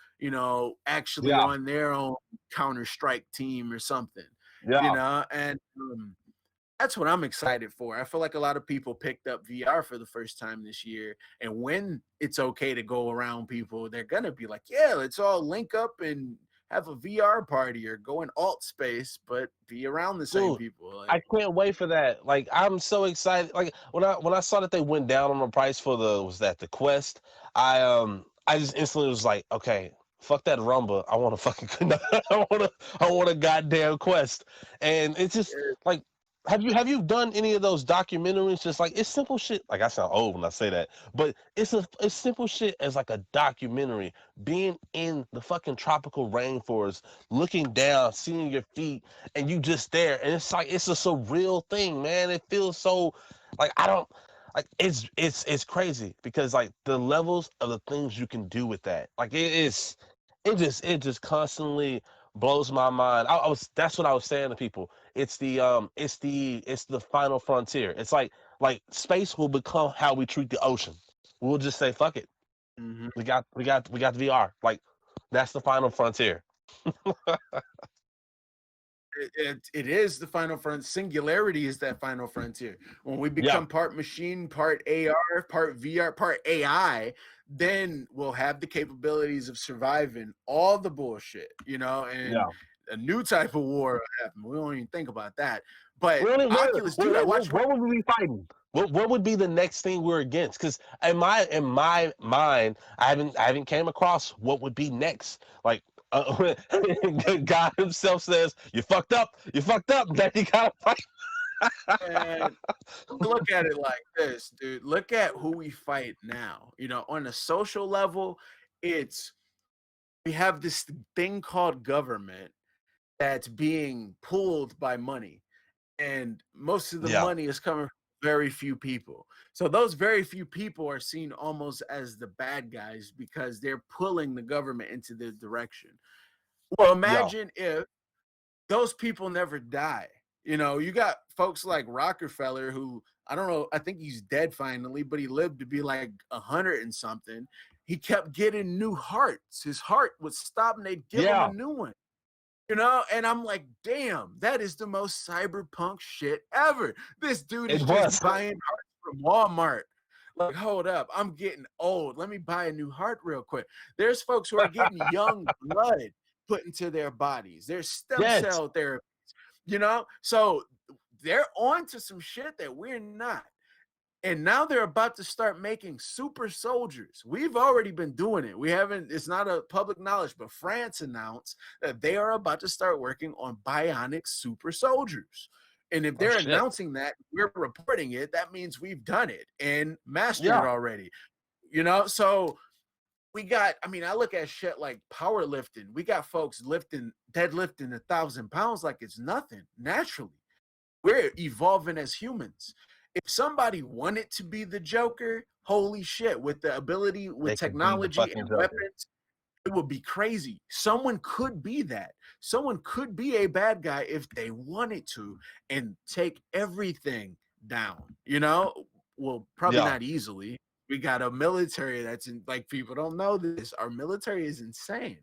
actually yeah, on their own Counter-Strike team or something, yeah. and that's what I'm excited for. I feel like a lot of people picked up VR for the first time this year. And when it's okay to go around people, they're going to be like, yeah, let's all link up and have a VR party or go in alt space, but be around the same Dude, people. Like, I can't wait for that. Like, I'm so excited. Like when I saw that they went down on the price for the Quest, I just instantly was like, okay, fuck that Rumba. I want to fucking I want a goddamn Quest. And it's just like, have you done any of those documentaries? Just like, it's simple shit. Like, I sound old when I say that, but it's simple shit as like a documentary, being in the fucking tropical rainforest, looking down, seeing your feet, and you just there, and it's like, it's a surreal thing, man. It feels so, like, I don't, like, it's crazy because like the levels of the things you can do with that, like, it just constantly blows my mind. I was That's what I was saying to people. It's the final frontier. It's like space will become how we treat the ocean. We'll just say fuck it. Mhm. We got VR. Like, that's the final frontier. It is the final front. Singularity is that final frontier. When we Yeah, become part machine, part AR, part VR, part AI, then we'll have the capabilities of surviving all the bullshit, and yeah. a new type of war will happen. We don't even think about that. But Really, Oculus, dude, I watched. what would we be fighting? What would be the next thing we're against? Because in my mind, I haven't came across what would be next. Like, God himself says, "You fucked up. You fucked up. Then you gotta fight." And look at it like this, dude. Look at who we fight now. On a social level, it's we have this thing called government that's being pulled by money, and most of the Yeah, money is coming from very few people. So those very few people are seen almost as the bad guys because they're pulling the government into their direction. Well, yeah, imagine if those people never die. You got folks like Rockefeller, who, I don't know, I think he's dead finally, but he lived to be like 100 and something. He kept getting new hearts. His heart would stop and they'd give him a yeah. new one. And I'm like, damn, that is the most cyberpunk shit ever. This dude It is just was. buying hearts from Walmart. Like, hold up, I'm getting old. Let me buy a new heart real quick. There's folks who are getting young blood put into their bodies. There's stem Yes, cell therapy, So they're on to some shit that we're not. And now they're about to start making super soldiers. We've already been doing it. We haven't, it's not a public knowledge, but France announced that they are about to start working on bionic super soldiers. And if oh they're shit. announcing that, we're reporting it, that means we've done it and mastered it Yeah, already. So we got, I mean, I look at shit like powerlifting. We got folks deadlifting 1,000 pounds like it's nothing naturally. We're evolving as humans. If somebody wanted to be the Joker, holy shit, with the ability, with they could be the technology fucking and Joker. weapons, it would be crazy. Someone could be that. Someone could be a bad guy if they wanted to and take everything down, Well, probably Yeah, not easily. We got a military like, people don't know this. Our military is insane.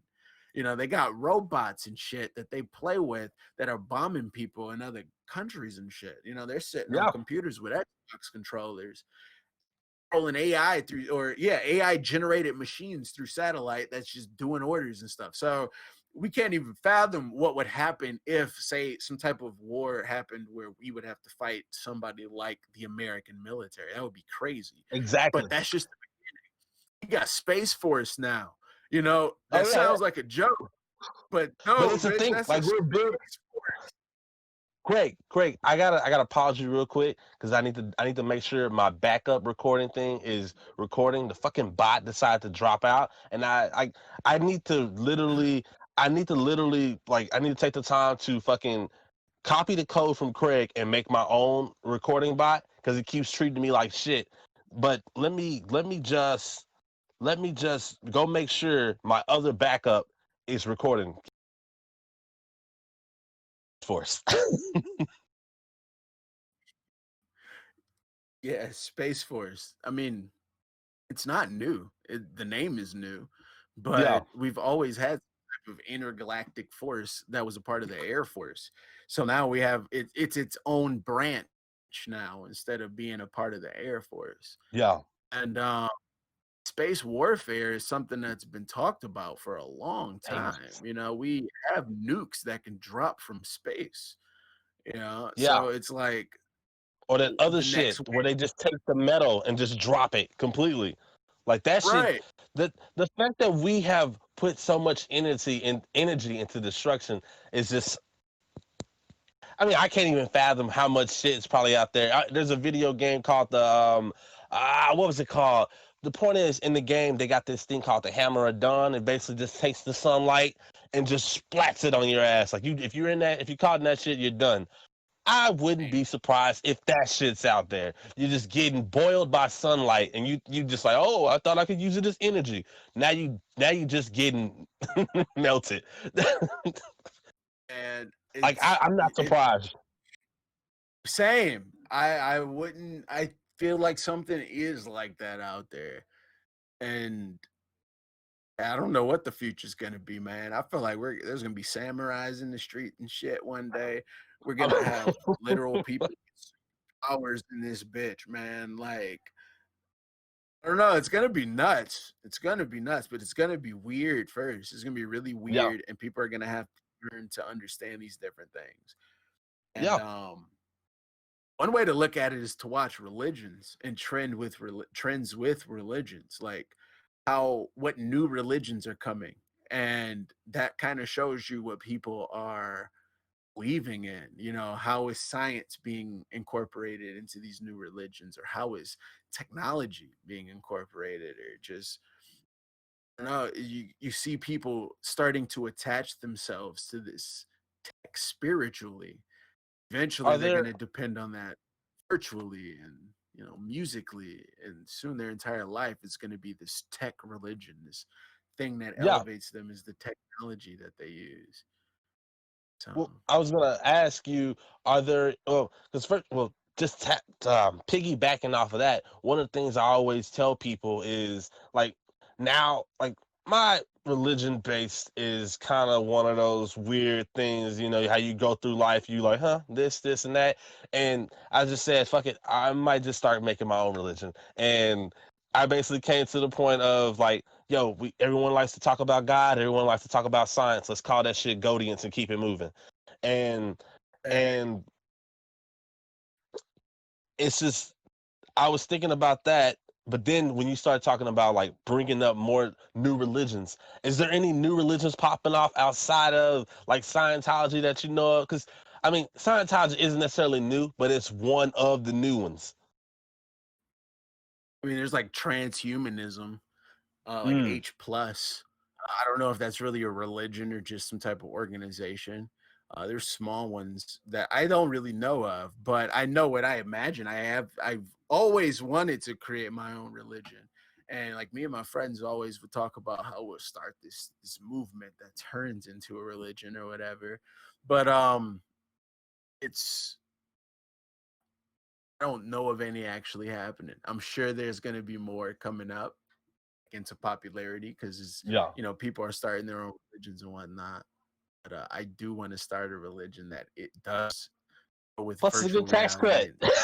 They got robots and shit that they play with that are bombing people in other countries and shit. They're sitting on yeah, computers with Xbox controllers, rolling AI through, or yeah, AI generated machines through satellite that's just doing orders and stuff. So we can't even fathom what would happen if, say, some type of war happened where we would have to fight somebody like the American military. That would be crazy. But exactly. that's just, we got Space Force now. Oh That yeah, sounds like a joke, but but no, it's a bitch, thing. that's a Like, we're built. Space Force. Craig, I gotta pause you real quick because I need to make sure my backup recording thing is recording. The fucking bot decided to drop out, and I need to literally, like, I need to take the time to fucking copy the code from Craig and make my own recording bot because it keeps treating me like shit. But let me just go make sure my other backup is recording for us. Yeah, Space Force. I mean, it's not new. The name is new, Yeah, but we've always had some type of intergalactic force that was a part of the Air Force. So now we have it's its own branch now instead of being a part of the Air Force. yeah. And space warfare is something that's been talked about for a long Hey, time. We have nukes that can drop from space. yeah. So it's like Or that other the next shit where they just take the metal and just drop it completely. Like that shit. Right. The fact that we have put so much energy into destruction is just. I mean, I can't even fathom how much shit is probably out there. There's a video game called what was it called? The point is, in the game, they got this thing called the Hammer of Dawn. It basically just takes the sunlight and just splats it on your ass. Like if you're caught in that shit, you're done. I wouldn't be surprised if that shit's out there. You're just getting boiled by sunlight, and you just like, oh, I thought I could use it as energy. Now you just getting melted. And Like I'm not surprised. Same. I wouldn't. I feel like something is like that out there, and I don't know what the future's gonna be, man. I feel like there's gonna be samurais in the street and shit one day. We're gonna have literal people with powers in this bitch, man. Like, I don't know. It's gonna be nuts. It's gonna be nuts, but it's gonna be weird first. It's gonna be really Yeah, weird, and people are gonna have to learn to understand these different things. And yeah. one way to look at it is to watch religions and trends with religions, like what new religions are coming, and that kind of shows you what people are believing in. You know, how is science being incorporated into these new religions, or how is technology being incorporated, or just, I don't know, you see people starting to attach themselves to this tech spiritually. Eventually Are they're going there? to depend on that virtually and, musically, and soon their entire life is going to be this tech religion, this thing that Yeah. elevates them is the technology that they use. So Well, I was gonna ask you, are there? Oh, because first, well, just piggybacking off of that, one of the things I always tell people is like now, like my religion based is kind of one of those weird things. You know how you go through life, you like, huh, this, and that, and I just said, fuck it, I might just start making my own religion, and I basically came to the point of like, yo, everyone likes to talk about God, everyone likes to talk about science. Let's call that shit Godians and keep it moving. And hey, and it's just I was thinking about that, but then when you start talking about like bringing up more new religions, is there any new religions popping off outside of like Scientology that you know of? Because I mean, Scientology isn't necessarily new, but it's one of the new ones. I mean, there's like transhumanism, like Mm, H plus. I don't know if that's really a religion or just some type of organization. There's small ones that I don't really know of, but I know what I imagine. I've always wanted to create my own religion, and like me and my friends always would talk about how we'll start this movement that turns into a religion or whatever. But it's I don't know of any actually happening. I'm sure there's going to be more coming up into popularity because yeah. people are starting their own religions and whatnot. But I do want to start a religion that it does go with Plus, it's a virtual good tax reality. cut.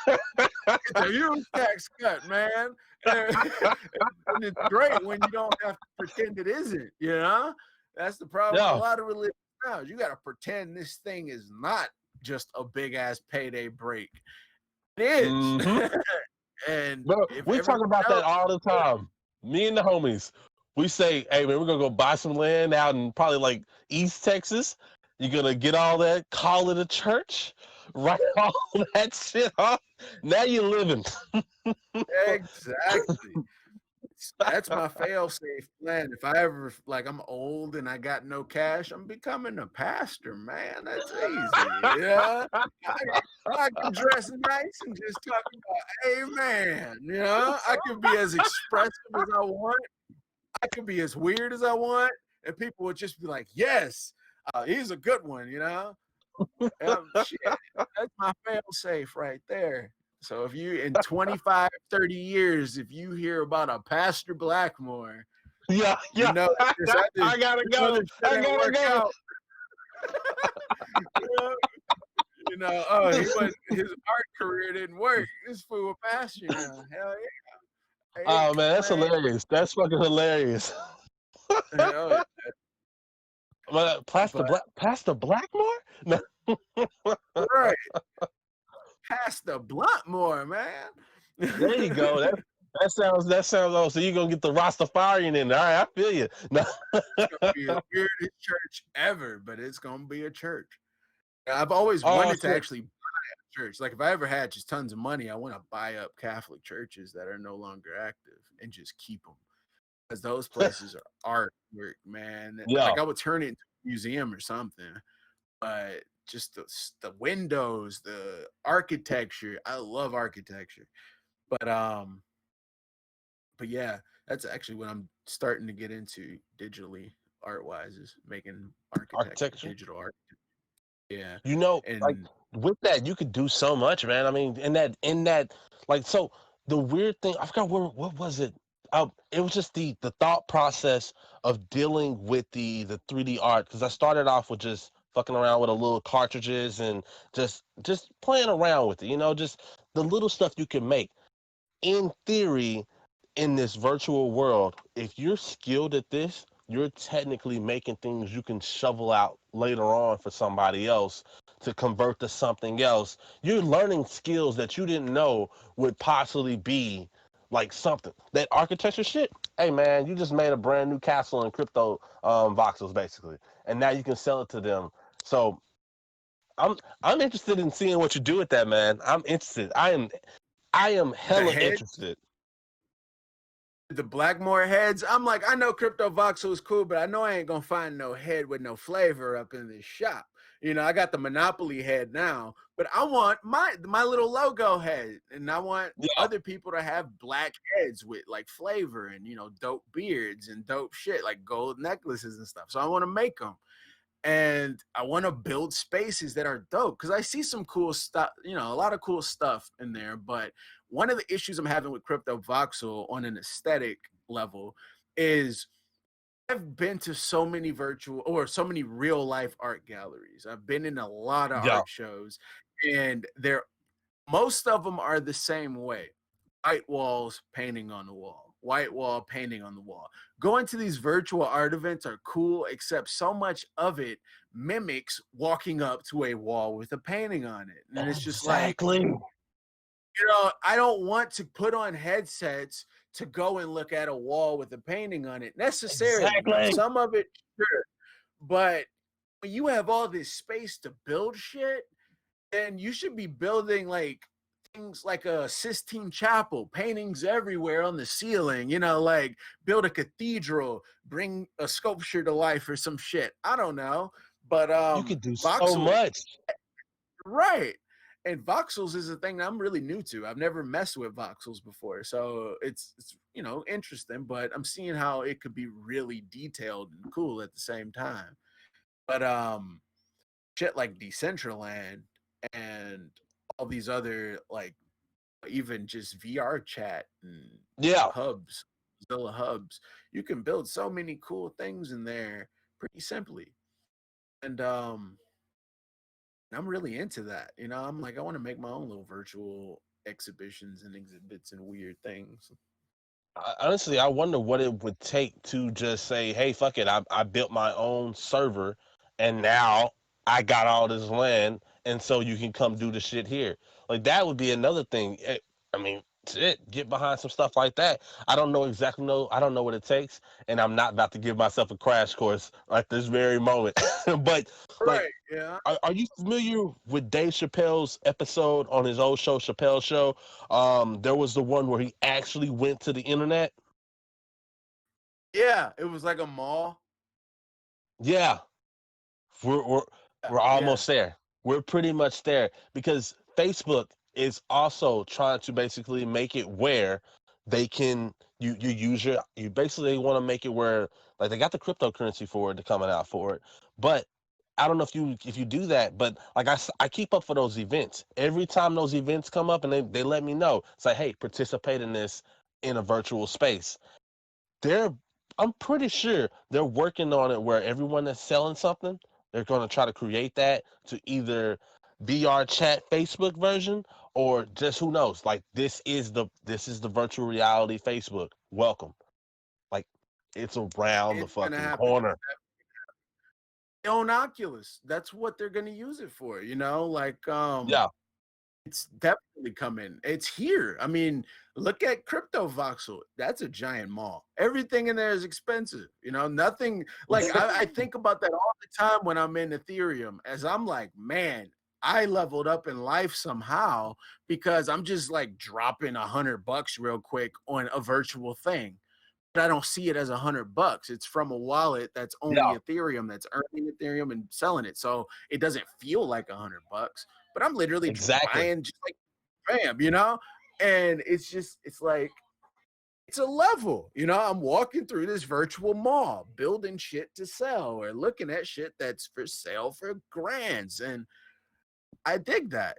And it's a huge tax cut, man. And it's great when you don't have to pretend it isn't. That's the problem with a Yeah. lot of religions now. You got to pretend this thing is not just a big ass payday break. It is. Mm-hmm. And Bro, if we talk everyone about else, that all the time. Me and the homies, we say, "Hey man, we're gonna go buy some land out in probably like East Texas. You're gonna get all that, call it a church, write all that shit off. Now you're living." exactly. That's my fail-safe plan. If I ever I'm old and I got no cash, I'm becoming a pastor, man. That's easy. Yeah. I can dress nice and just talk about amen. I can be as expressive as I want. I can be as weird as I want. And people would just be like, yes, he's a good one, shit. That's my fail-safe right there. So if you in 25, 30 years, if you hear about a Pastor Blackmoore, Yeah, you yeah. know I gotta go. I gotta go. out. Oh, his art career didn't work. This fool a pastor now. Hell yeah. Hey, Oh man, that's man. hilarious. That's fucking hilarious. Hell, But but Pastor Blackmore? No. right. Pastor Blackmoore, man. There you go. That sounds old. So you're gonna get the Rastafarian in there. All right, I feel you. No. It's gonna be the weirdest church ever, but it's gonna be a church. I've always Oh wanted to shit. actually buy a church. Like if I ever had just tons of money, I want to buy up Catholic churches that are no longer active and just keep them, because those places are artwork, man. Yeah. Like I would turn it into a museum or something. But just the windows, the architecture. I love architecture. But but yeah, that's actually what I'm starting to get into digitally, art wise, is making architecture, Architecture. digital art. Yeah. You know, like And with that, you could do so much, man. I mean, in that, like, so the weird thing, I forgot what was it? It was just the thought process of dealing with the 3D art, because I started off with just fucking around with a little cartridges and just playing around with it, just the little stuff you can make. In theory, in this virtual world, if you're skilled at this, you're technically making things you can shovel out later on for somebody else to convert to something else. You're learning skills that you didn't know would possibly be like something. That architecture shit, hey man, you just made a brand new castle in crypto voxels basically. And now you can sell it to them. So I'm interested in seeing what you do with that, man. I'm interested. I am the hella head, interested. the Blackmore heads, I'm like, I know Crypto Voxel is cool, but I know I ain't gonna find no head with no flavor up in this shop. I got the Monopoly head now, but I want my little logo head, and I want Yeah. other people to have black heads with like flavor and dope beards and dope shit like gold necklaces and stuff. So I want to make them, and I want to build spaces that are dope, because I see some cool stuff, a lot of cool stuff in there. But one of the issues I'm having with Crypto Voxel on an aesthetic level is I've been to so many virtual or so many real life art galleries. I've been in a lot of Yeah. art shows, and most of them are the same way: white walls, painting on the wall, white wall, painting on the wall. Going to these virtual art events are cool, except so much of it mimics walking up to a wall with a painting on it. And it's just like, Exactly. I don't want to put on headsets to go and look at a wall with a painting on it necessarily. Now, Exactly. some of it, sure, but when you have all this space to build shit, then you should be building like things like a Sistine Chapel, paintings everywhere on the ceiling, like build a cathedral, bring a sculpture to life or some shit. I don't know. But You could do so voxel, much. right. And voxels is a thing I'm really new to. I've never messed with voxels before. So it's interesting, but I'm seeing how it could be really detailed and cool at the same time. But shit like Decentraland and all these other, like, even just VR chat and Yeah. hubs, Zilla hubs, you can build so many cool things in there pretty simply. And I'm really into that. I'm like, I want to make my own little virtual exhibitions and exhibits and weird things. Honestly, I wonder what it would take to just say, "Hey, fuck it. I built my own server, and now I got all this land, and so you can come do the shit here." Like that would be another thing. I mean, shit, get behind some stuff like that. I don't know exactly. I don't know what it takes, and I'm not about to give myself a crash course at this very moment. But like, Right. Yeah. are you familiar with Dave Chappelle's episode on his old show, Chappelle Show? There was the one where he actually went to the internet. Yeah. It was like a mall. Yeah, we're we're Yeah. we're Yeah. almost there. We're pretty much there because Facebook is also trying to basically make it where they can you use you basically want to make it where like they got the cryptocurrency for it to coming out for it, but I don't know if you do that, but like I keep up for those events. Every time those events come up and they let me know, it's like, hey, participate in this in a virtual space. they're I'm pretty sure they're working on it where everyone that's selling something, they're going to try to create that to either VR chat Facebook version or just who knows. Like this is the virtual reality Facebook. Welcome. Like it's around the It's gonna fucking happen. corner. They own Oculus. That's what they're gonna use it for. Like Yeah. It's definitely coming. It's here. I mean, look at Crypto Voxel. That's a giant mall. Everything in there is expensive. Nothing like I think about that all the time when I'm in Ethereum, as I'm like, man, I leveled up in life somehow because I'm just like dropping $100 real quick on a virtual thing. But I don't see it as $100. It's from a wallet that's only Yeah, Ethereum, that's earning Ethereum and selling it. So it doesn't feel like $100, but I'm literally exactly. buying just like bam. And it's like it's a level. I'm walking through this virtual mall, building shit to sell or looking at shit that's for sale for grands. And I dig that.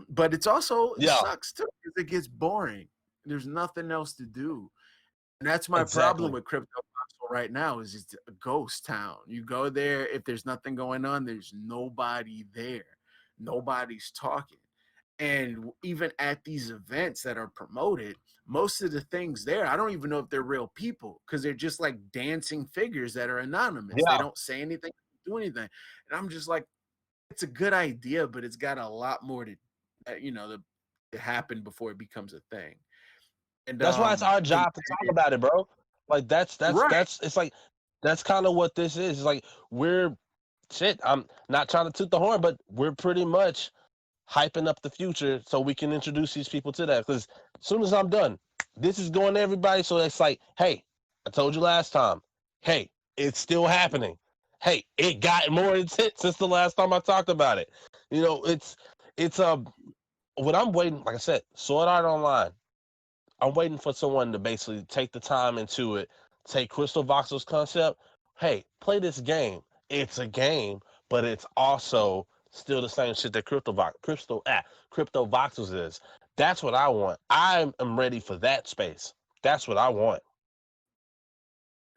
But it Yeah, sucks too because it gets boring. There's nothing else to do. And that's my problem exactly. with crypto right now is it's a ghost town. You go there, if there's nothing going on, there's nobody there. Nobody's talking. And even at these events that are promoted, most of the things there, I don't even know if they're real people because they're just like dancing figures that are anonymous. They Yeah, don't say anything, do anything. And I'm just like, it's a good idea, but it's got a lot more to happen before it becomes a thing. And that's why it's our job to talk about it, bro. Like right. it's like that's kind of what this is. It's like we're shit. I'm not trying to toot the horn, but we're pretty much hyping up the future so we can introduce these people to that. Because as soon as I'm done, this is going to everybody. So it's like, hey, I told you last time. Hey, it's still happening. Hey, it got more intense since the last time I talked about it. It's what I'm waiting. Like I said, Sword Art Online. I'm waiting for someone to basically take the time into it, take Crystal Voxel's concept. Hey, play this game. It's a game, but it's also still the same shit that Crypto Voxels is. That's what I want. I am ready for that space. That's what I want.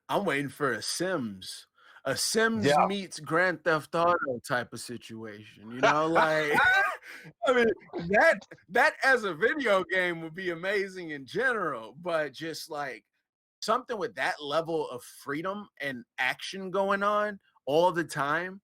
I'm waiting for a Sims Yeah. meets Grand Theft Auto type of situation. Like I mean that as a video game would be amazing in general, but just like something with that level of freedom and action going on all the time.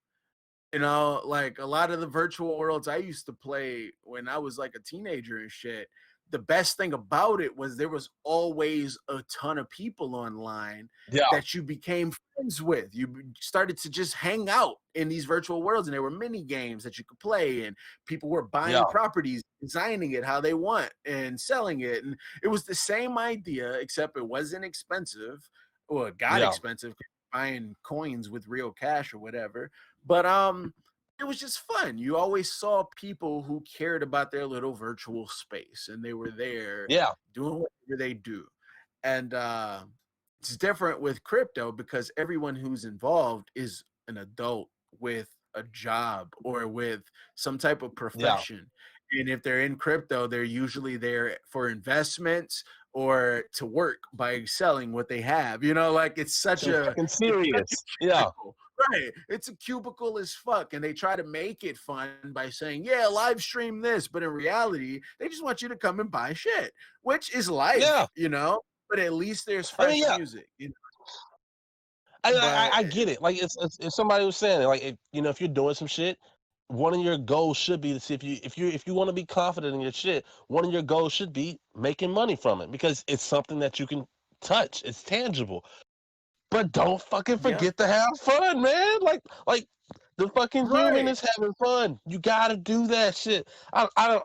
Like a lot of the virtual worlds I used to play when I was like a teenager and shit, the best thing about it was there was always a ton of people online Yeah. that you became friends with. You started to just hang out in these virtual worlds, and there were mini games that you could play, and people were buying Yeah. properties, designing it how they want, and selling it. And it was the same idea, except it wasn't expensive, or it got Yeah. expensive buying coins with real cash or whatever. But it was just fun. You always saw people who cared about their little virtual space and they were there Yeah. doing whatever they do. And it's different with crypto because everyone who's involved is an adult with a job or with some type of Yeah. profession. And if they're in crypto, they're usually there for investments or to work by selling what they have. Like So fucking serious. Yeah. cubicle. Right. It's a cubicle as fuck. And they try to make it fun by saying, yeah, live stream this. But in reality, they just want you to come and buy shit, which is Yeah. life. But at least there's I mean, fresh yeah. music. I But I get it. Like it's somebody was saying it. Like if you're doing some shit, one of your goals should be to see if you want to be confident in your shit. One of your goals should be making money from it because it's something that you can touch. It's tangible. But don't fucking yeah, forget to have fun, man. Like the fucking human right. is having fun. You gotta do that shit. I don't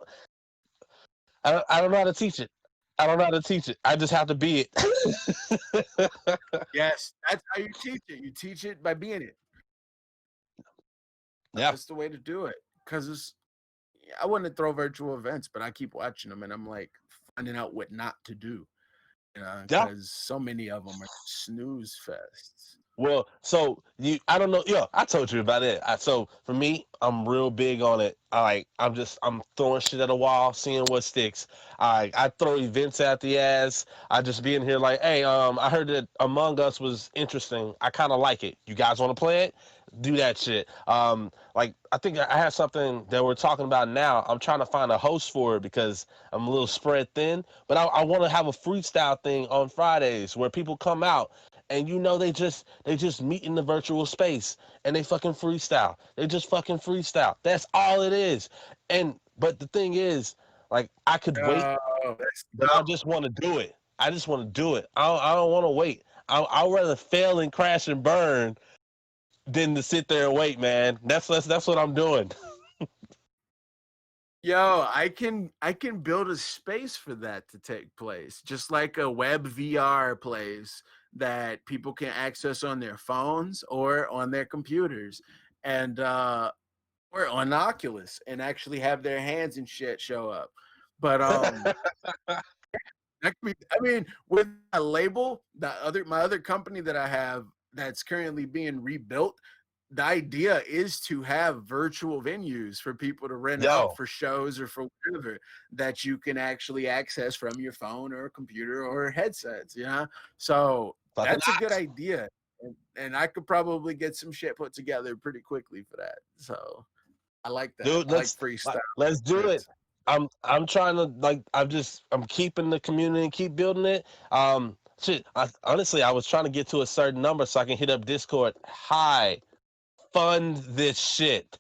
know how to teach it. I don't know how to teach it. I just have to be it. Yes, that's how you teach it. You teach it by being it. Yeah. That's the way to do it. Because I wouldn't throw virtual events, but I keep watching them and I'm like finding out what not to do. Yeah. Because so many of them are snooze fests. Well, so I don't know. Yeah, I told you about it. So for me, I'm real big on it. I'm throwing shit at a wall, seeing what sticks. I throw events at the ass. I just be in here like, hey, I heard that Among Us was interesting. I kind of like it. You guys want to play it? Do that shit. Like I think I have something that we're talking about now. I'm trying to find a host for it because I'm a little spread thin. But I want to have a freestyle thing on Fridays where people come out and they just meet in the virtual space and they fucking freestyle. They just fucking freestyle. That's all it is. And but the thing is, Like I could wait, That's but I just want to do it. I just want to do it. I don't want to wait. I'd rather fail and crash and burn than to sit there and wait, man. That's what I'm doing. Yo, I can build a space for that to take place, just like a web VR place that people can access on their phones or on their computers, and or on Oculus, and actually have their hands and shit show up. But that could be, I mean, with a label, my other company that I have that's currently being rebuilt, the idea is to have virtual venues for people to rent out Yo, for shows or for whatever that you can actually access from your phone or computer or headsets, you know? So fucking that's a good ox. idea. And I could probably get some shit put together pretty quickly for that. So I like that. Dude, I like freestyle. let's do it. I'm trying to like I'm keeping the community and keep building it. Shit, honestly I was trying to get to a certain number so I can hit up Discord. Hi, fund this shit.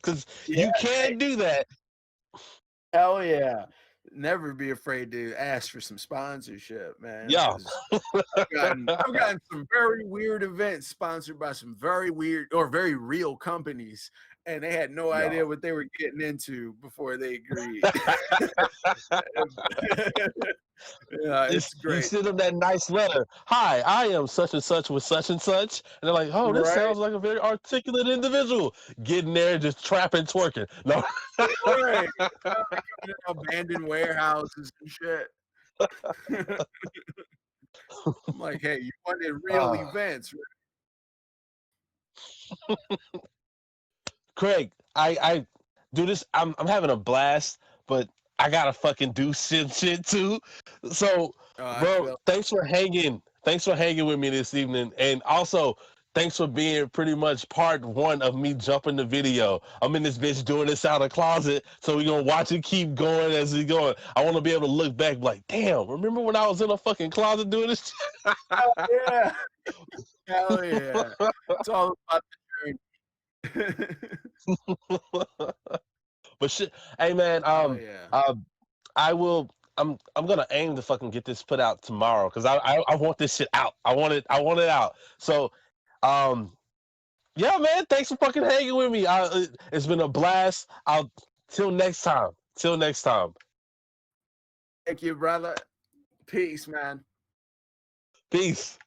Cause Yeah, you can't do that. hell yeah. Never be afraid to ask for some sponsorship, man. Yeah. Because I've gotten some very weird events sponsored by some very weird or very real companies, and they had no idea Yo. what they were getting into before they agreed. Yeah, it's You great. send them that nice letter. Hi, I am such and such with such and such. And they're like, oh, this Right? sounds like a very articulate individual. Getting there, just trapping, twerking. No. Right. Abandoned warehouses and shit. I'm like, hey, you wanted real Ah. events, Craig, I do this. I'm having a blast, but I gotta fucking do shit too. So, I bro, feel thanks for hanging. Thanks for hanging with me this evening, and also thanks for being pretty much part one of me jumping the video. I'm in this bitch doing this out of the closet, so we gonna watch it keep going as we going. I want to be able to look back like, damn, remember when I was in a fucking closet doing this? yeah. Hell yeah. It's all about the journey. But shit, hey man, Hell yeah. I will. I'm gonna aim to fucking get this put out tomorrow because I want this shit out. I want it out. So, um, yeah, man. Thanks for fucking hanging with me. It's been a blast. I'll till next time. Till next time. Thank you, brother. Peace, man. Peace.